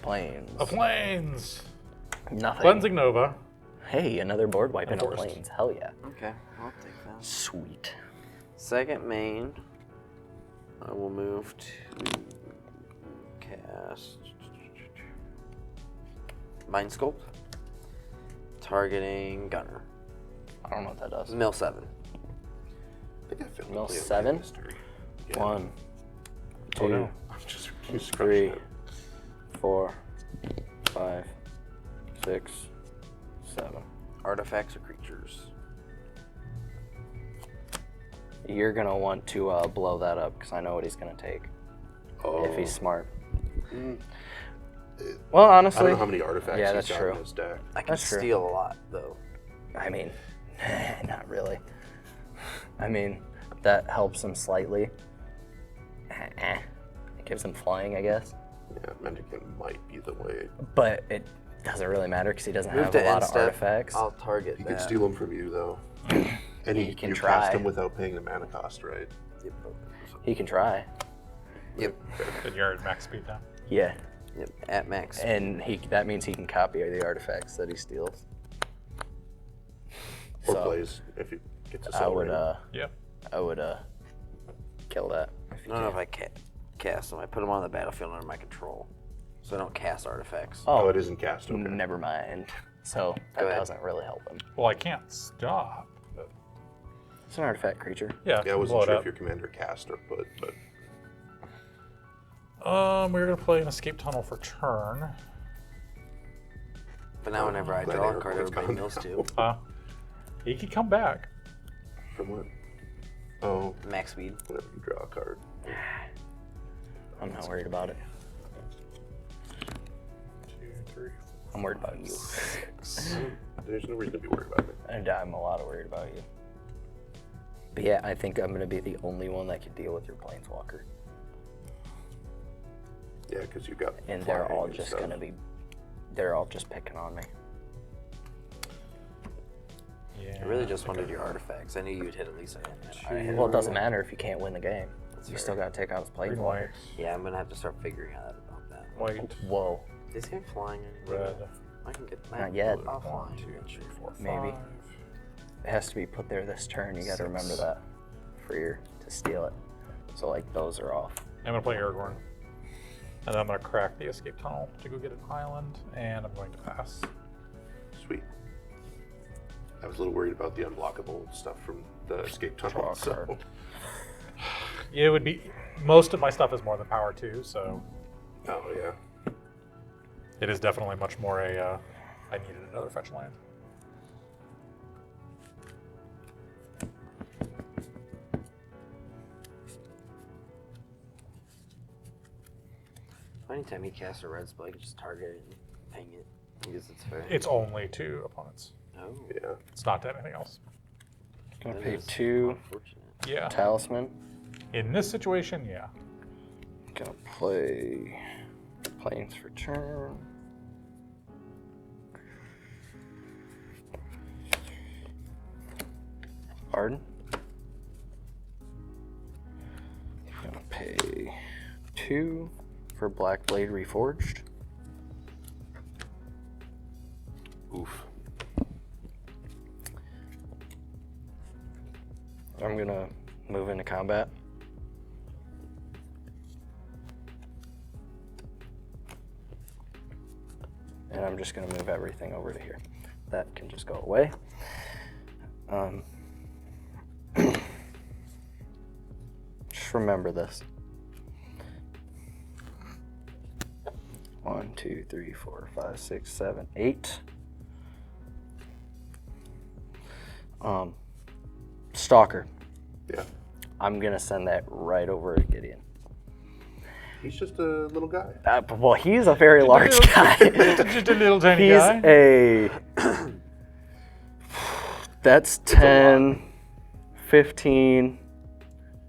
Planes. A plains. Nothing. Cleansing Nova. Hey, another board wipe in a Enforced. planes. Hell yeah. Okay, I'll take that. Sweet. Second main, I will move to cast Mind Sculpt, targeting Gunnar. I don't know what that does. Mill 7. I think I failed to Mill play a 7? land history. Yeah. 1, 2, Oh no. I'm just crushing 3, it. 4, 5, 6, 7. Artifacts or creatures. You're gonna want to blow that up because I know what he's gonna take Oh. if he's smart. Mm. Well, I honestly, don't know how many artifacts Yeah, he's that's got true. in his deck. I can That's true. steal a lot though. I mean, not really. I mean, that helps him slightly. It gives him flying, I guess. Yeah, Mendicant might be the way. But it doesn't really matter because he doesn't Move have to a lot end of step. artifacts. I'll target He that. could steal them from you, though. And He can you try. cast them without paying the mana cost, right? Yep. He can try. Yep. And you're at max speed now. Yeah, Yep. At max. and that means he can copy the artifacts that he steals. Or So, plays if he gets a I soul would ring. Yep. kill that. I don't know if I cast them. I put them on the battlefield under my control, so I don't cast artifacts. Oh, it isn't cast. Okay. Never mind. So that Go ahead. doesn't really help him. Well, I can't stop. But It's an artifact creature. yeah. Yeah, I blow wasn't it sure up. if your commander cast or put, but We're gonna play an escape tunnel for turn. But now whenever I Glad draw a Aragorn's card, everybody gone mills now. 2. He could come back. from what? Oh, Max speed. whenever you draw a card. I'm not worried about it. 2, 3, I'm worried about you. 6. There's no reason to be worried about it. And I'm a lot worried about you. But yeah, I think I'm going to be the only one that can deal with your Planeswalker. Yeah, because you got. And they're flying all and just stuff. going to be, they're all just picking on me. Yeah. I really just wanted your artifacts. I knew you'd hit at least a Well, it doesn't matter if you can't win the game. That's You fair. still got to take out his Green, Planeswalker. white, Yeah, I'm gonna have to start figuring out about that. white, Whoa, Is he flying anywhere? red. I can get Not yet. I'll 1, fly 2, 3, 4, 5. Maybe. It has to be put there this turn. You got to remember that to steal it. So like those are off. I'm gonna play Aragorn. And then I'm gonna crack the escape tunnel to go get an island, and I'm going to pass. Sweet. I was a little worried about the unblockable stuff from the escape tunnel. Draw a So. card. It would be most of my stuff is more than power 2, so Oh yeah. it is definitely much more a. I needed another fetch land. Anytime he casts a red spell, I can just target it and ping it. Because it's fair. It's only 2 opponents. Oh, Yeah. It's not to anything else. Gonna that pay is 2 unfortunate. Yeah. talisman. In this situation, yeah. Gonna play planes for turn. Arden. Gonna pay 2 for Black Blade Reforged. Oof. I'm gonna move into combat. And I'm just gonna move everything over to here. That can just go away. Just remember this. 1, 2, 3, 4, 5, 6, 7, 8. Stalker. Yeah. I'm gonna send that right over to Gideon. He's just a little guy. Well, he's a very large guy. Just a little tiny He's guy. a. That's 10, 15,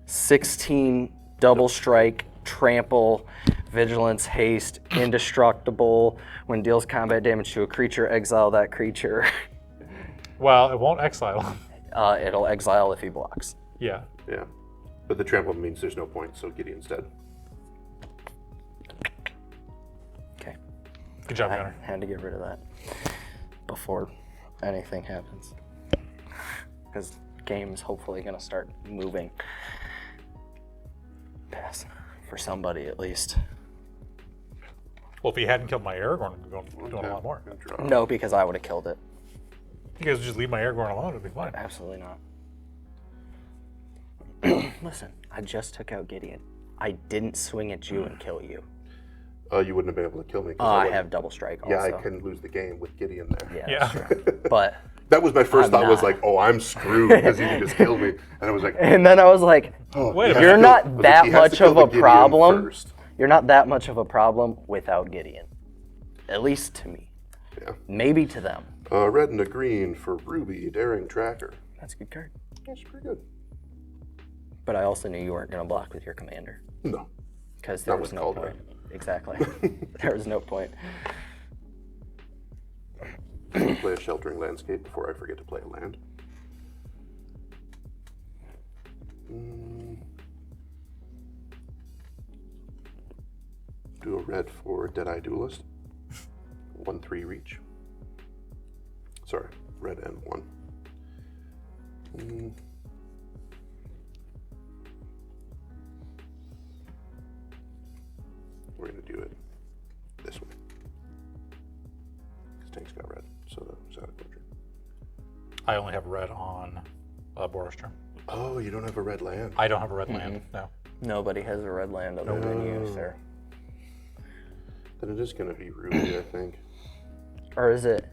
16 double strike, trample, vigilance, haste, indestructible. When deals combat damage to a creature, exile that creature. Well, it won't exile him. It'll exile if he blocks. Yeah. Yeah. But the trample means there's no point, so Gideon's dead. Okay. Good job, I Gunnar. had to get rid of that before anything happens. Because game's hopefully going to start moving. Pass. For somebody at least. Well, if he hadn't killed my Aragorn, we'd be doing a lot more. Good draw. No, because I would have killed it. You guys would just leave my Aragorn alone, it'd be fine. Absolutely not. Listen, I just took out Gideon. I didn't swing at you and kill you. You wouldn't have been able to kill me. 'cause I wouldn't- have double strike also. Yeah, I can lose the game with Gideon there. Yeah, Yeah. that's true. But, That was my first I'm thought. Was not. like, oh, I'm screwed because he can just kill me. And I was like, and then I was like, oh, Wait a he has minute. to you're kill- not I was like, that he has to much kill of the a Gideon problem. first. You're not that much of a problem without Gideon. At least to me. Yeah. Maybe to them. Red and a green for Ruby, Daring Tracker. That's a good card. That's pretty good. But I also knew you weren't going to block with your commander. No. Because there Not was with no Caldera. point. Exactly. There was no point. Play a Sheltering Landscape before I forget to play a land. Do a red for Deadeye Duelist. 1/3 reach. Sorry, red and 1. We're going to do it this way. Because Tank's got red, so that's out of country. I only have red on Boris turn. Oh, you don't have a red land. I don't have a red land, no. Nobody has a red land other than you, sir. Then it is going to be Ruby, I think. Or is it?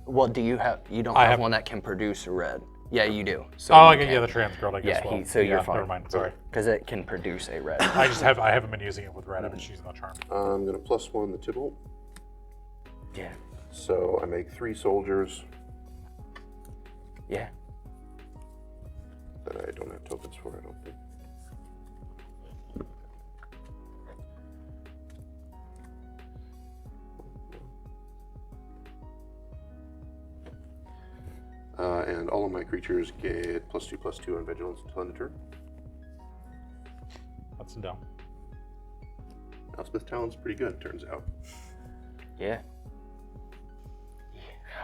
Well, do you have? You don't I have have- one that can produce a red. Yeah, you do. So Oh, you yeah, can. the trans girl, I guess. Yeah, well, so you're yeah, fine. Never mind, sorry. Because it can produce a red. I haven't been using it with red, I've been using the charm. I'm going to +1 the Tybalt. Yeah. So I make 3 soldiers Yeah. that I don't have tokens for, I don't think. And all of my creatures get +2/+2 on vigilance until end of turn. That's dumb. Elspeth Talon's pretty good, turns out. Yeah.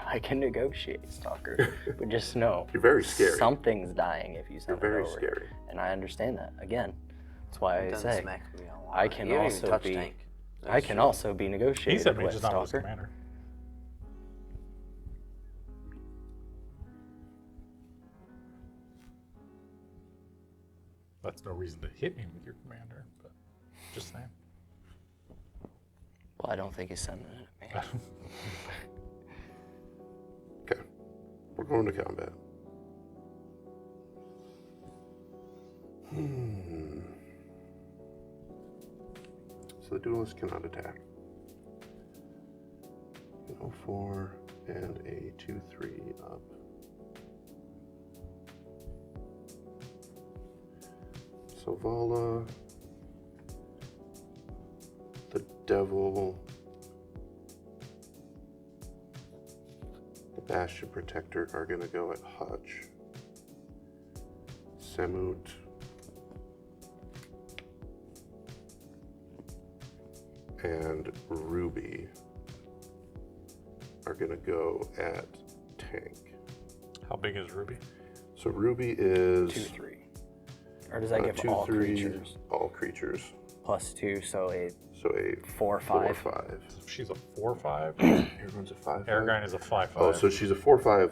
I can negotiate, Stalker, but just know You're very scary. something's dying if you You're send it very over. scary. And I understand that. Again, that's why I Done say smacked me a lot. I can You haven't even also touched be. Tank. I can also be He negotiated said me with just not with his Stalker. commander. That's no reason to hit me with your commander, but just saying. Well, I don't think he's sending it at me. Okay, we're going to combat. So the duelist cannot attack. An 04 and a 2/3 up. Selvala, the Devil, the Bastion Protector are going to go at Hutch. Samut, and Ruby are going to go at Tank. How big is Ruby? So Ruby is 2/3. Or does that give 2, all 3, creatures? all creatures. +2, so a So a 4/5. 4/5. She's a 4/5. Everyone's a 5/5. Aragorn is a 5/5. Oh, so she's a 4/5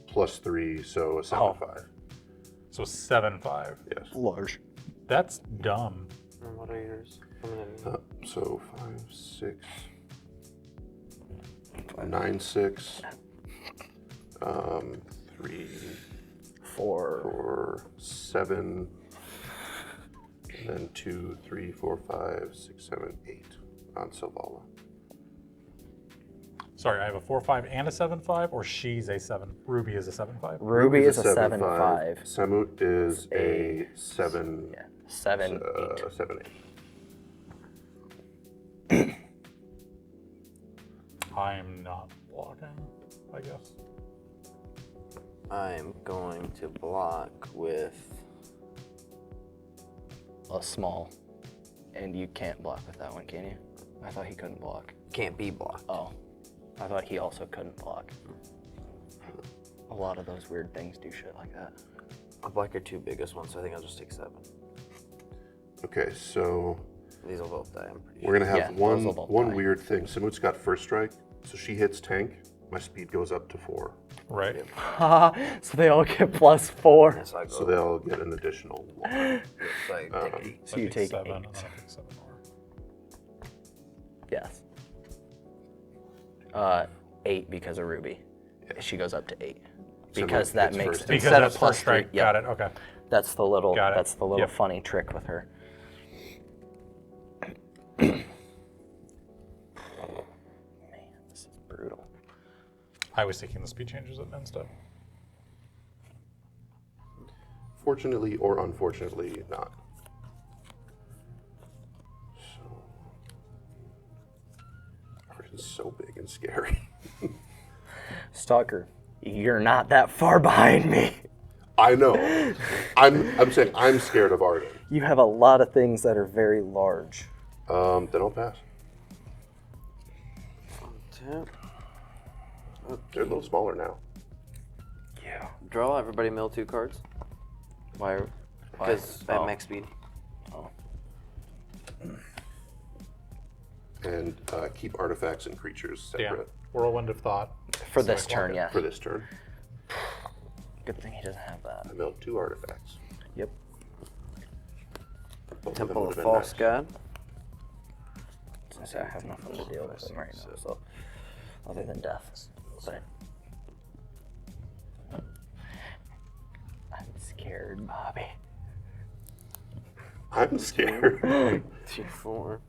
+3, so a 7/5. So 7/5. Yes. Large. That's dumb. And what are yours? Coming in. So 5, 6, 9, 6, 3, 4. 4, 7, and then 2, 3, 4, 5, 6, 7, 8 on Selvala. Sorry, I have a 4/5 and a 7/5, or she's a 7. Ruby is a 7/5. Ruby is a 7/5. 7/5. Samut is a 7. Yeah, 7, 8. 7, 8. I'm not blocking, I guess. I'm going to block with. A small. And you can't block with that one, can you? I thought he couldn't block. Can't be blocked. Oh. I thought he also couldn't block. A lot of those weird things do shit like that. I'll block your 2 biggest ones, so I think I'll just take 7. Okay, so These will both die, I'm pretty we're sure. gonna have Yeah, those will both one die. weird thing. Samut's got first strike, so she hits tank. My speed goes up to 4, Right? So they all get +4. Yeah, so I go. so they'll get an additional 1. so I take 8. So you take 7, 8. and then I take 7 more. Yes. 8 because of Ruby. She goes up to 8. Because Samut that hits makes first. Because instead that's of first +3. strike. Yep. Got it. Okay. That's the little. Got it. That's the little Yep. funny trick with her. Man, this is brutal. I was taking the speed changes instead. Fortunately or unfortunately, not. So, Arden's so big and scary. Stalker, you're not that far behind me. I know. I'm saying I'm scared of Arden. You have a lot of things that are very large. Then I'll pass. Tap. They're a little smaller now. Yeah. Draw, everybody mill 2 cards. Why? Because I have max speed. And keep artifacts and creatures Damn. separate Whirlwind of Thought. For this turn, yeah. for this turn. Good thing he doesn't have that. I milled 2 artifacts. Yep. Both them Temple of would've been False nice. God. I have nothing to deal with him right now, so other than death. But I'm scared, Bobby. I'm scared. 2, 4.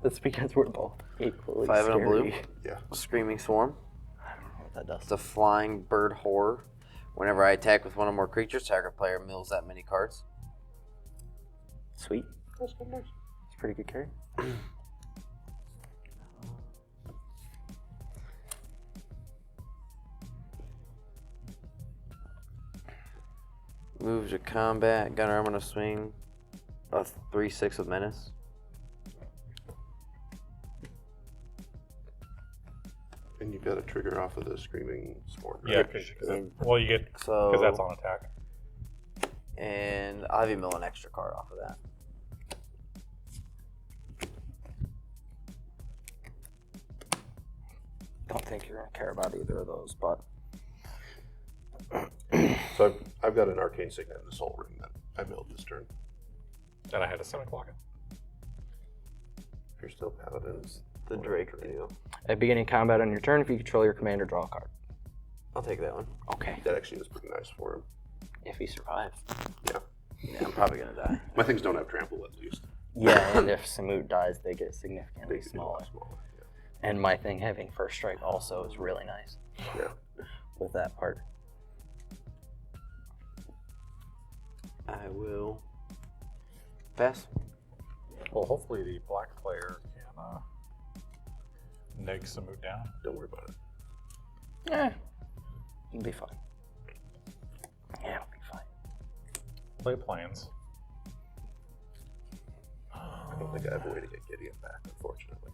That's because we're both equally 5 and a scary. blue. Yeah. Screaming Swarm. I don't know what that does. It's a flying bird horror. Whenever I attack with one or more creatures, target player mills that many cards. Sweet. That's kind of nice. It's a pretty good carry. Move to combat. Gunnar, I'm going to swing a 3/6 with Menace. And you've got to trigger off of the Screaming Swarm. Right? Yeah. Well, you get So, because that's on attack. and I'll have you mill an extra card off of that. Don't think you're gonna care about either of those, but So I've got an Arcane Signet in the Soul Ring that I milled this turn. And I had a 7 o'clock. If you're still Paladins. The Drake deal. at beginning combat on your turn, if you control your commander, draw a card. I'll take that one. Okay. That actually is pretty nice for him. If he survives. Yeah. Yeah, I'm probably going to die. My things don't have trample at least. Yeah, and if Samut dies, they get significantly They can be a smaller. lot smaller. And my thing having first strike also is really nice Yeah. with that part. I will Pass. Well, hopefully the black player can neg some mood down. Don't worry about it. It'll be fine. Yeah, it'll be fine. Play planes. I don't think I have a way to get Gideon back, unfortunately.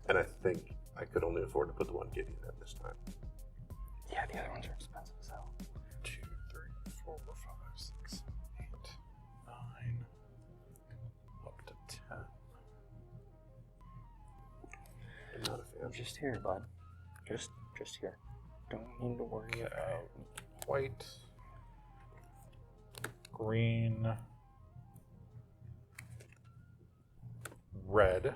And I think I could only afford to put the one Gideon in this time. Yeah, the other ones are expensive as hell. 2, 3, 4, 5, 6, 8, 9, up to 10. I'm not a fan. Just here, bud. Just here. Don't need to worry about. White, green, red,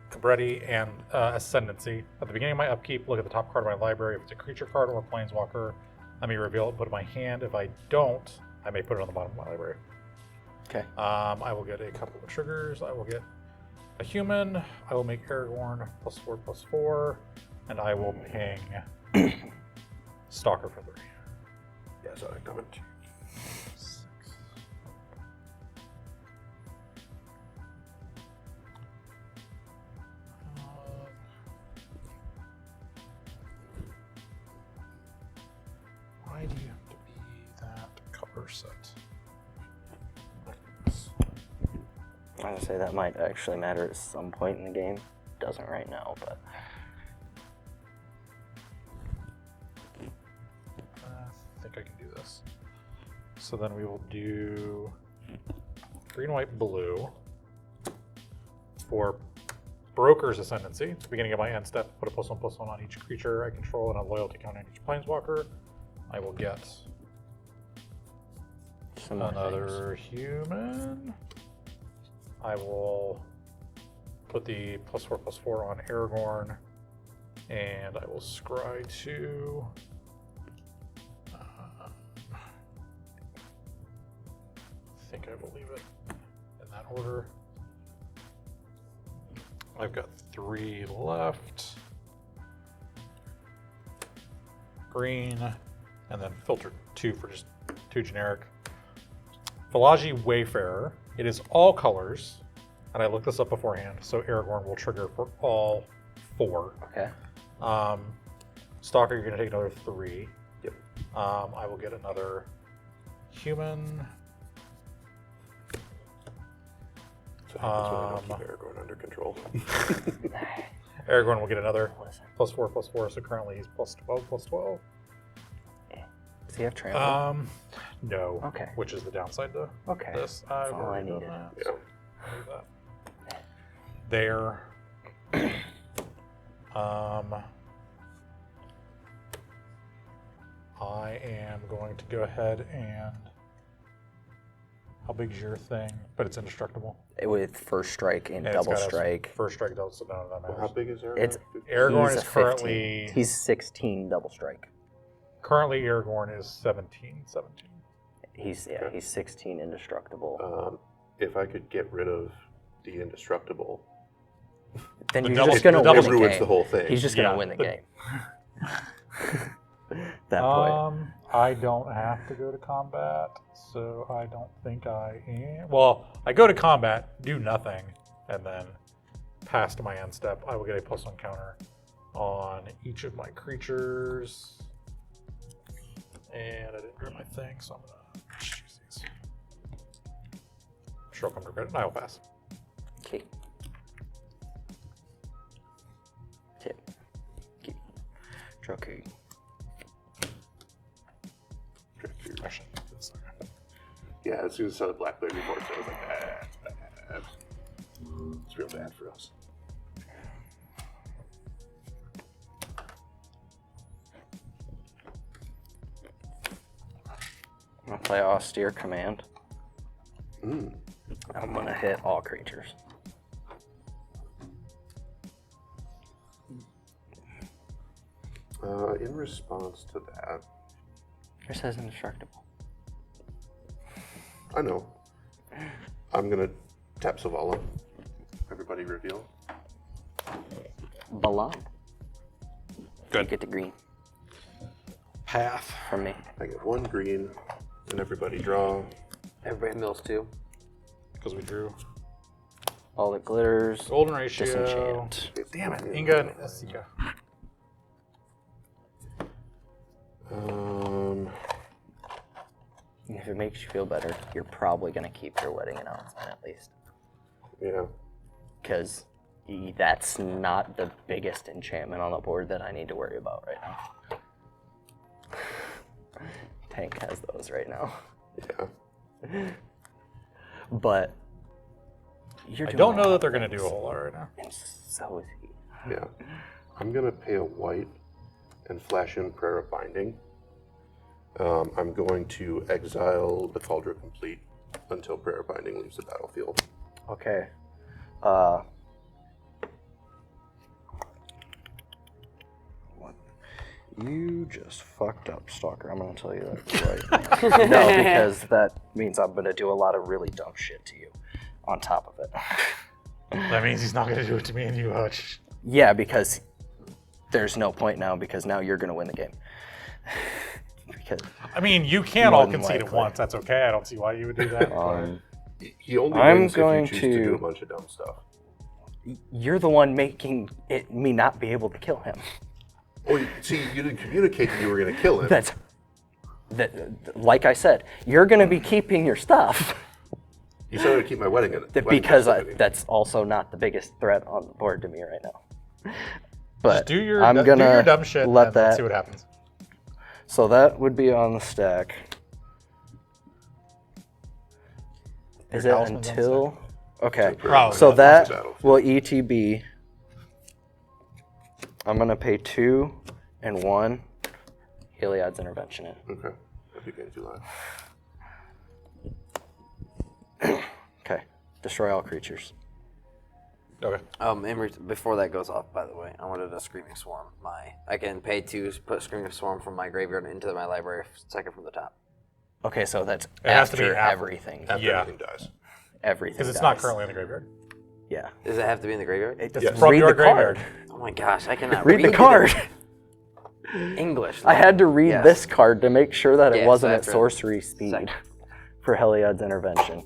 Cabretti, and Ascendancy. At the beginning of my upkeep, look at the top card of my library. If it's a creature card or a planeswalker, I may reveal it, put it in my hand. If I don't, I may put it on the bottom of my library. Okay. I will get a couple of triggers. I will get a human. I will make Aragorn +4/+4, and I will ping Stalker for 3. Yeah, I saw that coming. 6. Why do you have to be that color set? I'm gonna say that might actually matter at some point in the game. Doesn't right now, but I think I can do this. So then we will do green, white, blue for Broker's Ascendancy. At the beginning of my end step, put a +1/+1 on each creature I control and a loyalty count on each planeswalker. I will get some more another human. I will put the +4/+4 on Aragorn, and I will scry to I think I will leave it in that order. I've got 3 left. Green, and then filter 2 for just 2 generic. Velagi Wayfarer. It is all colors, and I looked this up beforehand, so Aragorn will trigger for all 4. Okay. Stalker, you're going to take another 3. Yep. I will get another human. So that's why I don't keep Aragorn under control. Aragorn will get another Listen. +4/+4, so currently he's +12/+12. Does he have trample? No. Okay. Which is the downside to Okay. this. That's I've all I already done needed. that, Yeah. so I'll do that. There. I am going to go ahead and. How big's your thing? But it's indestructible. With first strike and And it's double got a strike. First strike, double, so none of that Well, matters. how big is Aragorn? It's- Aragorn He's is a 15. currently. He's 16 double strike. Currently, Aragorn is 17. He's 16 indestructible. If I could get rid of the indestructible, Then the you're double- just gonna the win double the ruins game. the whole thing. He's just gonna Yeah, win the the- game. That point. I don't have to go to combat, so I don't think I am. Well, I go to combat, do nothing, and then past my end step, I will get a +1 counter on each of my creatures. And I didn't grab my thing, so I'm gonna choose these. Sure, I'll come to credit, and I will pass. Okay. Tip. Okay. Okay. Actually, this second. Yeah, as soon as I saw the black player before, so I was like, bad. It's real bad for us. I'm gonna play Austere Command. Mm. I'm gonna hit all creatures. In response to that, It says indestructible. I know. I'm gonna tap Savala. Everybody reveal. Balam. Good. Get the green. Path. from me. I get 1 green, and everybody draw. Everybody mills 2. Because we drew. All that glitters. Golden ratio. Disenchant. Damn it. Inga and Esika. If it makes you feel better, you're probably going to keep your wedding announcement at least. Yeah. Because that's not the biggest enchantment on the board that I need to worry about right now. Tank has those right now. Yeah. But I don't know that they're going to do a whole lot right now. And so is he. Yeah. I'm going to pay a white and flash in Prayer of Binding. I'm going to exile the Cauldron Complete until Prayer of Binding leaves the battlefield. Okay. What? You just fucked up, Stalker. I'm gonna tell you that right. No, because that means I'm gonna do a lot of really dumb shit to you on top of it. That means he's not going to do it to me and you, Hutch. Yeah, because there's no point now because now you're gonna win the game. Because I mean, you can all More than concede at likely. once. That's okay. I don't see why you would do that. He only I'm wins going if you choose to do to- a bunch of dumb stuff. you're the one making me not be able to kill him. Oh, see, you didn't communicate that you were going to kill him. Like I said, you're gonna be keeping your stuff. You said to keep my wedding in it. Because that's also not the biggest threat on the board to me right now. But Just do your, I'm do gonna your dumb shit let and let's that. see what happens. So that would be on the stack. Is it talisman's on the until? Okay. Probably. So That's that battlefield. will ETB. I'm gonna pay 2 and 1. Heliod's Intervention in. Okay. That'd be getting too loud. Okay. Destroy all creatures. Okay. Before that goes off, by the way, I wanted a Screaming Swarm. I can pay 2, put Screaming Swarm from my graveyard into my library, second from the top. Okay, so that's It has to be after after. everything. After Yeah. everything dies. Everything. Because it's dies. not currently in the graveyard. Yeah. Does it have to be in the graveyard? It does Yes. From read your the card. graveyard. Oh my gosh, I cannot Read the it. card. English. I had to read Yes. this card to make sure that it Yeah, wasn't so at after- sorcery speed second. for Heliod's Intervention.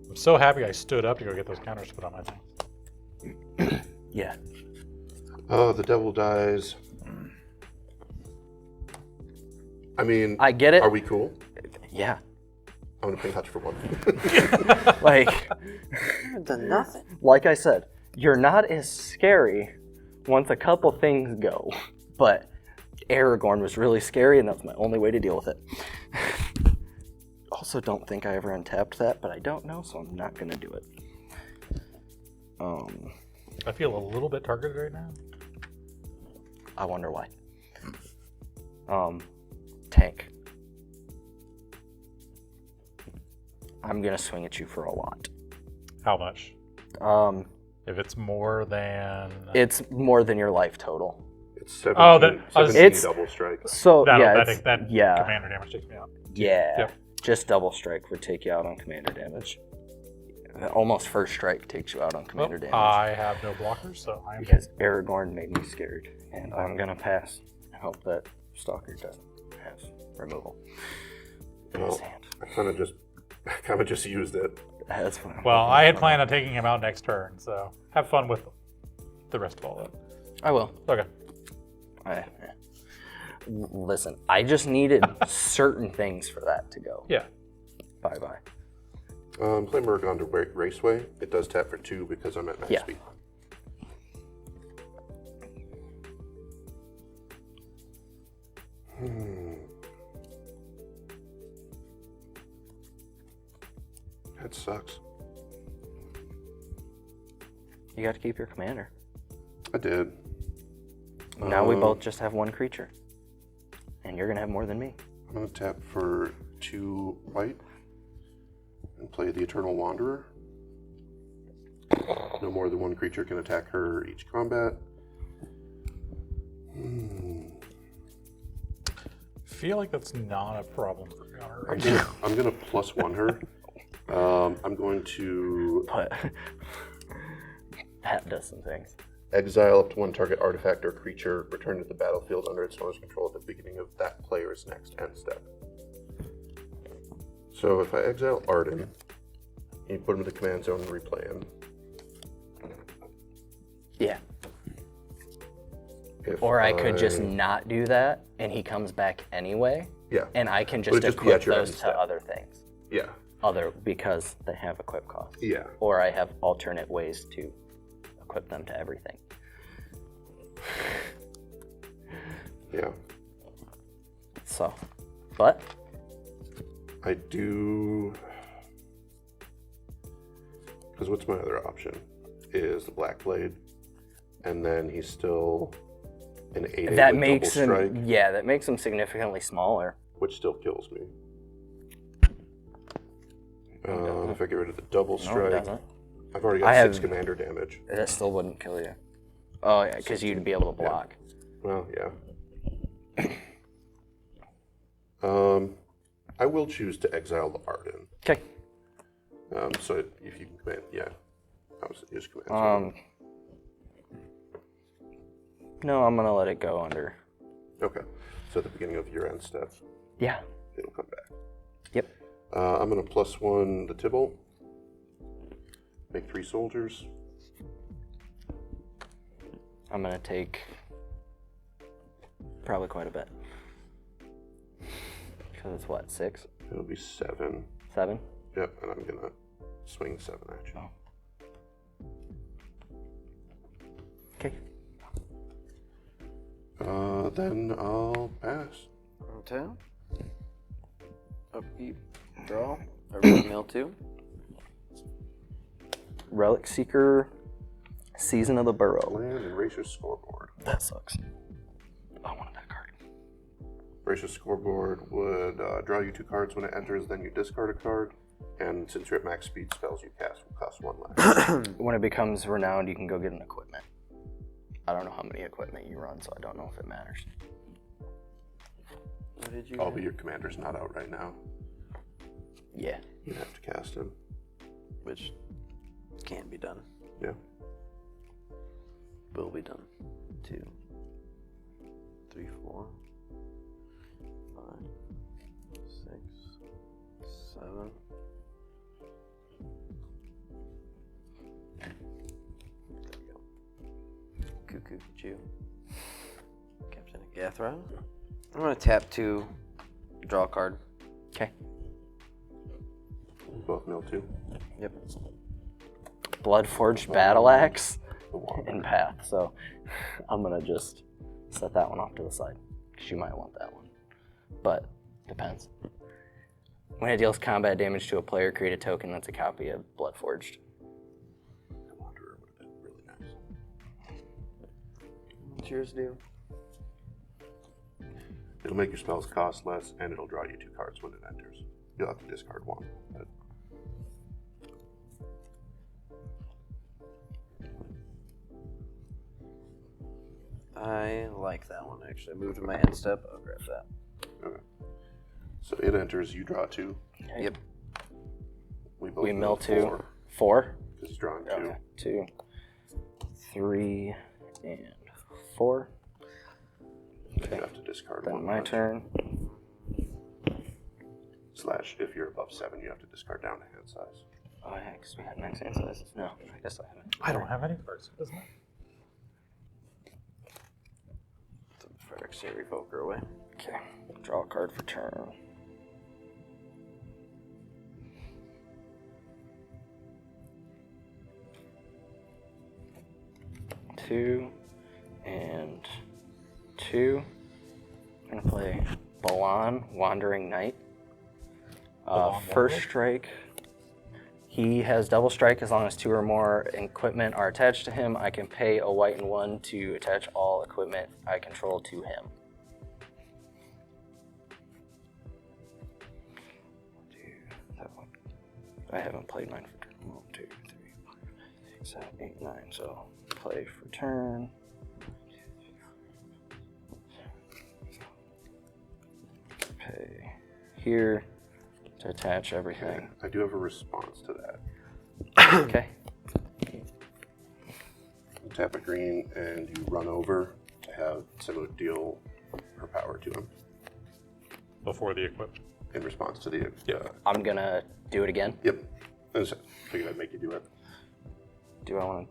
I'm so happy I stood up to go get those counters to put on my thing. Yeah. Oh, the devil dies. I mean, I get it. are we cool? Yeah. I'm going to pay Hutch for 1. Like, Done nothing. like I said, you're not as scary once a couple things go. But Aragorn was really scary, and that's my only way to deal with it. Also, don't think I ever untapped that, but I don't know, so I'm not going to do it. I feel a little bit targeted right now. I wonder why. Tank. I'm gonna swing at you for a lot. How much? If it's more than... It's more than your life total. It's 17, Oh, that- I was- 17 It's- double strike. So That, yeah, that, it's- that yeah, commander damage takes me out. yeah. Yep. Just double strike would take you out on commander damage. Almost first strike takes you out on commander Well, damage. I have no blockers, so I'm Because Aragorn made me scared, and I'm gonna pass and hope that Stalker doesn't have removal in his Well, hand. I kind of just used it. That's fine. Well, I had planned on taking him out next turn, so have fun with the rest of all that. I will. Okay. Listen, I just needed certain things for that to go. Yeah. Bye-bye. Play Murgon to Raceway. It does tap for 2 because I'm at max Yeah. speed. That sucks. You got to keep your commander. I did. Now we both just have one creature. And you're going to have more than me. I'm going to tap for 2 white and play the Eternal Wanderer. No more than one creature can attack her each combat. I feel like that's not a problem for Gunnar right I'm now. gonna +1 her. I'm going to But that does some things. exile up to one target artifact or creature returned to the battlefield under its owner's control at the beginning of that player's next end step. So if I exile Arden, you put him in the command zone and replay him. Yeah. If Or I could just not do that, and he comes back anyway, Yeah. and I can But just it'd just be equip at your those end to step. other things. Yeah. Because they have equip costs. Yeah. Or I have alternate ways to equip them to everything. Yeah. So, but I do. Because what's my other option? Is the Black Blade, and then he's still an 8/8 that with makes double strike, him, yeah, that makes him significantly smaller. which still kills me. If I get rid of the double No, strike, it doesn't. I've already got 6 commander damage. That still wouldn't kill you. Oh yeah, because you'd be able to block. Well, yeah. I will choose to exile the Arden. Okay. So if you can command, yeah, I was use command. No, I'm gonna let it go under. Okay. So at the beginning of your end step, Yeah. it'll come back. Yep. I'm gonna +1 the Tybalt. Make 3 soldiers. I'm gonna take probably quite a bit. Because it's what, 6? It'll be 7. 7? Yep, and I'm gonna swing 7 at you. Okay. Then I'll pass. Okay. Upkeep, draw, every mill 2. Relic Seeker, Season of the Burrow. Land and race your scoreboard. That sucks. I wanted that card. Race your scoreboard would draw you 2 cards when it enters, then you discard a card. And since you're at max speed, spells you cast will cost 1 less. When it becomes renowned, you can go get an equipment. I don't know how many equipment you run, so I don't know if it matters. What did you Oh, but your commander's not out right now. Yeah. You have to cast him. Which can be done. Yeah. Will be done. 2, 3, 4, 5, 6, 7. There we go. Cuckoo Jew. Captain of Gathra. I'm gonna tap 2, draw a card. Okay. Both mill 2. Yep. Bloodforged Battle Axe The wall. and Path. So I'm gonna just set that one off to the side because you might want that one, but depends. When it deals combat damage to a player, create a token that's a copy of Bloodforged. The Wanderer would have been really nice. What's yours do? It'll make your spells cost less, and it'll draw you 2 cards when it enters. You'll have to discard 1. But I like that one actually. I moved to my end step. I'll grab that. okay. So it enters, you draw 2. Yep. We both We mill 2. 4. 4? Because he's drawing 2. Okay. 2, 3, and 4. Then you have to discard Then 1. my card. turn. Slash, if you're above 7, you have to discard down to hand size. Oh yeah, because we had max hand sizes. No, I guess I haven't. I don't have any cards. It doesn't matter. Frederick say revoker away. Okay, draw a card for turn. Two and 2. I'm gonna play Balan, Wandering Knight. Balan First Wanderer? strike. He has double strike as long as 2 or more equipment are attached to him. I can pay a white and 1 to attach all equipment I control to him. That one. I haven't played mine for turn. 1, 2, 3, 4, 5, 6, 7, 8, 9. So play for turn. Pay here to attach everything. I do have a response to that. Okay. tap a green, and you run over to have Samut deal her power to him Before the equip. in response to the. I'm gonna do it again. Yep. I just figured I'd make you do it. Do I want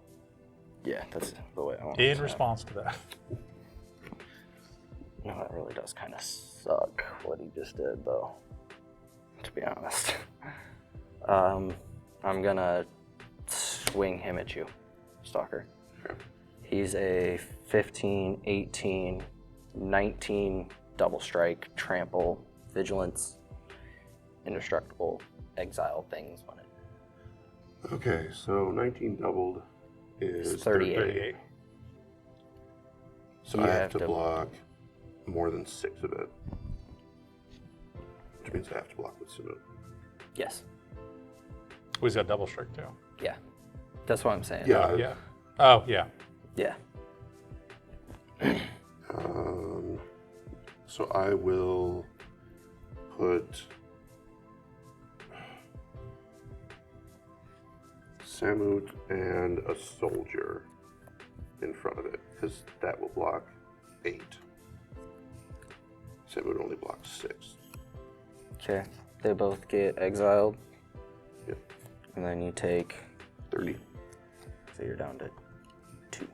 to? Yeah, that's the way I want In to. response to that. No, that really does kind of suck what he just did, though. To be honest. I'm gonna swing him at you, Stalker. Okay. He's a 15, 18, 19 double strike, trample, vigilance, indestructible, exile things on it. Okay, so 19 doubled is It's 38. 38. So You I have have to to- block more than 6 of it. Which means I have to block with Samut. Yes. He's got double strike too. Yeah. That's what I'm saying. Yeah. Yeah. Oh, yeah. Yeah. So I will put Samut and a soldier in front of it, because that will block 8. Samut only blocks 6. Okay. They both get exiled, Yep, and then you take, 30. so you're down to 2.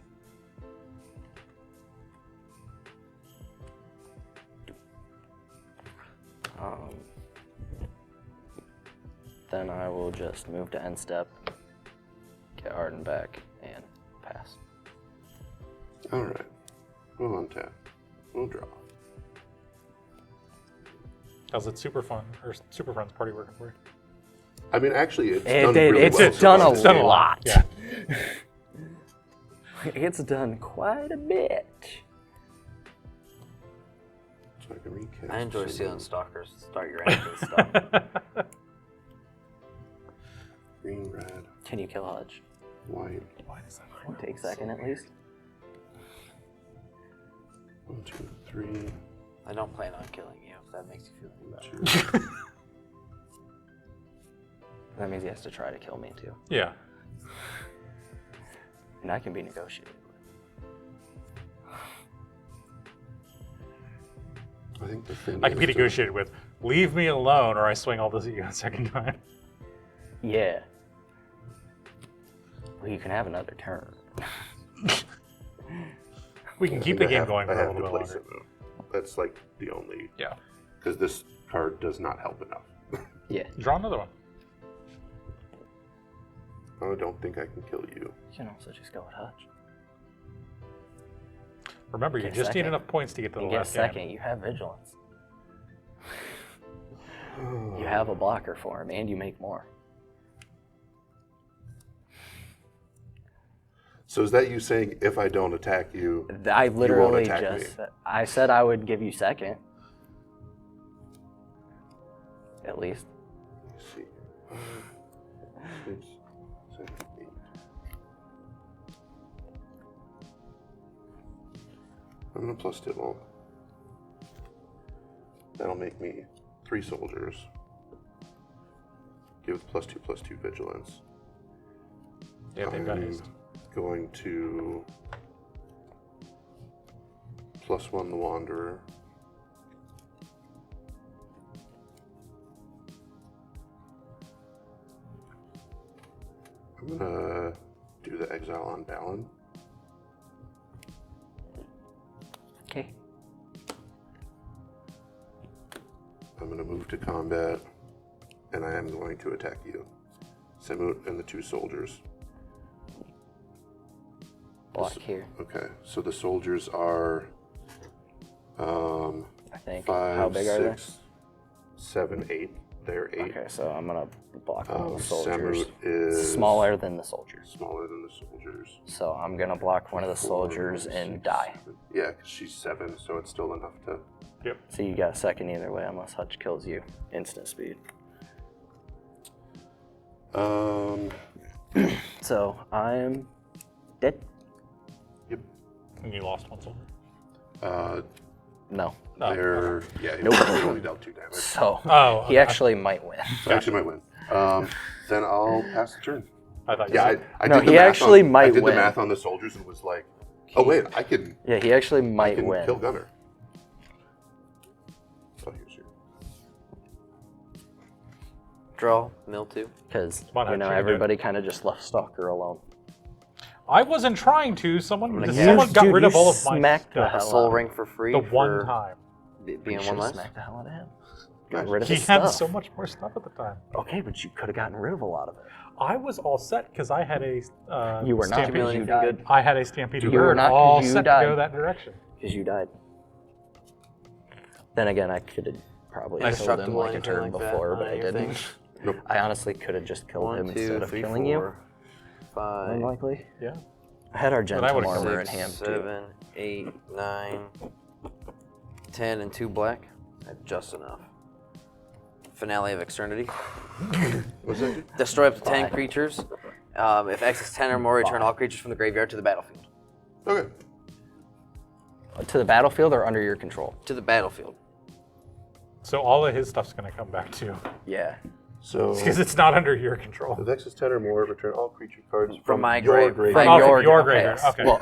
Then I will just move to end step, get Arden back, and pass. Alright, we'll untap. We'll draw. How's it Super Fun or Super Friends party working for you? I mean, actually, it's It done did. really It's well. so done far a this Done game. a lot. Yeah. It's done quite a bit. So I can recast. I enjoy Samut. sealing stalkers. Start your engine stuff. Green, red, Can you kill Hutch? white. Why does that Take second at least. 1, 2, 3, I don't plan on killing you, if that makes you feel any better. 2. That means he has to try to kill me too. Yeah. And I can be negotiated with. I think the thing I can be is to- negotiated with. Leave me alone, or I swing all this at you a second time. Yeah. Well, you can have another turn. We can I keep think the I game have- going I for a have little to bit place longer. it, though. That's like the only, Yeah. because this card does not help enough. Yeah. Draw another one. I don't think I can kill you. You can also just go with Hutch. Remember, you Get just need second. enough points to get to the And get last second. game. You have vigilance. You have a blocker for him, and you make more. So is that you saying if I don't attack you, I literally attack just. me? I said I would give you second. At least. let's see, 5, 6, 7, 8. I'm gonna plus Tibble. That'll make me 3 soldiers. Give +2/+2 vigilance. Yeah, they've got I'm haste. going to +1 the Wanderer. I'm gonna do the exile on Balin. Okay. I'm gonna move to combat, and I am going to attack you. Samut and the 2 soldiers. Block here. Okay, so the soldiers are I think. 5, How big are 6, 7, 8. They're 8. they? Okay, so I'm gonna block one of the soldiers. Samut is Smaller than the soldiers. Smaller than the soldiers. So I'm gonna block one of the 4, soldiers 6, and die. 7. Yeah, because she's 7, so it's still enough to. Yep. So you got a second either way, unless Hutch kills you. Instant speed. So I'm dead. Yep. And you lost one soldier. No. Oh, They're yeah. Nope. He only dealt 2 damage. So Oh, he okay. actually might win. So I actually might win. Then I'll pass the turn. I thought you Yeah, said. I No, did the he math actually on, might I did win. the math on the soldiers and was like, oh wait, I can Yeah, he actually might win. kill Gunnar. Oh, here's your. Draw, mill 2. Because, Come on, Hutch, you can do it. everybody kind of just left Stalker alone. I wasn't trying to. Someone gonna got rid of all of my smacked the stuff. A hell soul out. ring for free. The for one time. Being You one less. smacked the hell out of him. Nice. Got rid of He his had stuff. so much more stuff at the time. Okay, but you could have gotten rid of a lot of it. I was all set because I had a You were not. Stampede. Accumulate You anything died. good? I had a Stampede You were bird not, 'cause all you set to died. go that direction. Because you died. Then again, I could have probably killed him Indestructible, like a anything turn like that before, on but I your didn't. thing? Nope. I honestly could have just killed 1, him 2, instead of 3, killing 4, 5, Unlikely. Yeah. I had our I Gentle would've armor killed in hand too. 7, 8, 9, 10, and 2 black. That's just enough. Finale of Externity. What's that do? Destroy up to 10 Bye. creatures. If X is 10 or more, return all creatures from the graveyard to the battlefield. Okay. To the battlefield or under your control? To the battlefield. So all of his stuff's going to come back to you Yeah. So because it's not under your control. if X is 10 or more, return all creature cards From my your grave. graveyard. From Oh, your okay. graveyard. Okay. Well,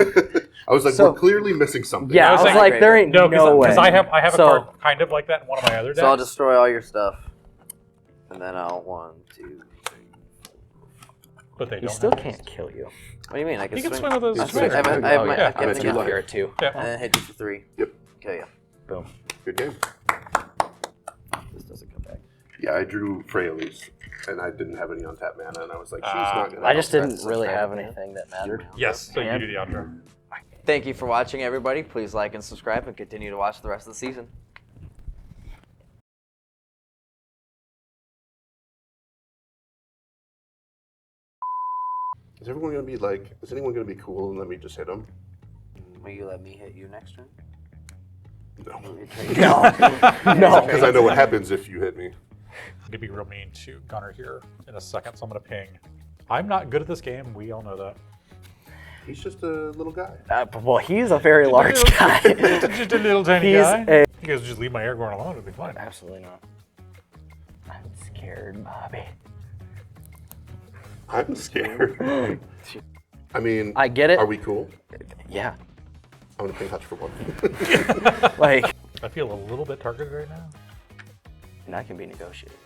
I was like, So- we're clearly missing something. yeah, I was was like- like, there ain't No, no way. because I have a So- card kind of like that in one of my other decks. So I'll destroy all your stuff. And then I'll 1, 2. but they He don't. still have can't kill you. What do you mean? I can He can swing. swing with those I swing. swingers. I have, Oh, I have my. yeah. I I'm have at my two life. Fear it too. Yeah. and then hit you for 3. Yep. Kill you. Boom. Good game. This doesn't come back. Yeah, I drew Freyalise, and I didn't have any on tap mana, and I was like, she's not gonna. I just help. didn't really have anything that mattered. Yes. So you do the outro. Thank you for watching, everybody. Please like and subscribe and continue to watch the rest of the season. Is everyone gonna be like? Is anyone gonna be cool and let me just hit them? Will you let me hit you next turn? No. No. Because I know what happens if you hit me. I'm gonna be real mean to Gunnar here in a second, so I'm gonna ping. I'm not good at this game. We all know that. He's just a little guy. Well, he's a very large guy. Just a little tiny He's guy. a- You guys just leave my Aragorn alone. It'll be fine. Absolutely not. I'm scared, Bobby. I'm scared. I mean, I get it. Are we cool? Yeah. I'm gonna ping Hutch for one. Like, I feel a little bit targeted right now. and that can be negotiated.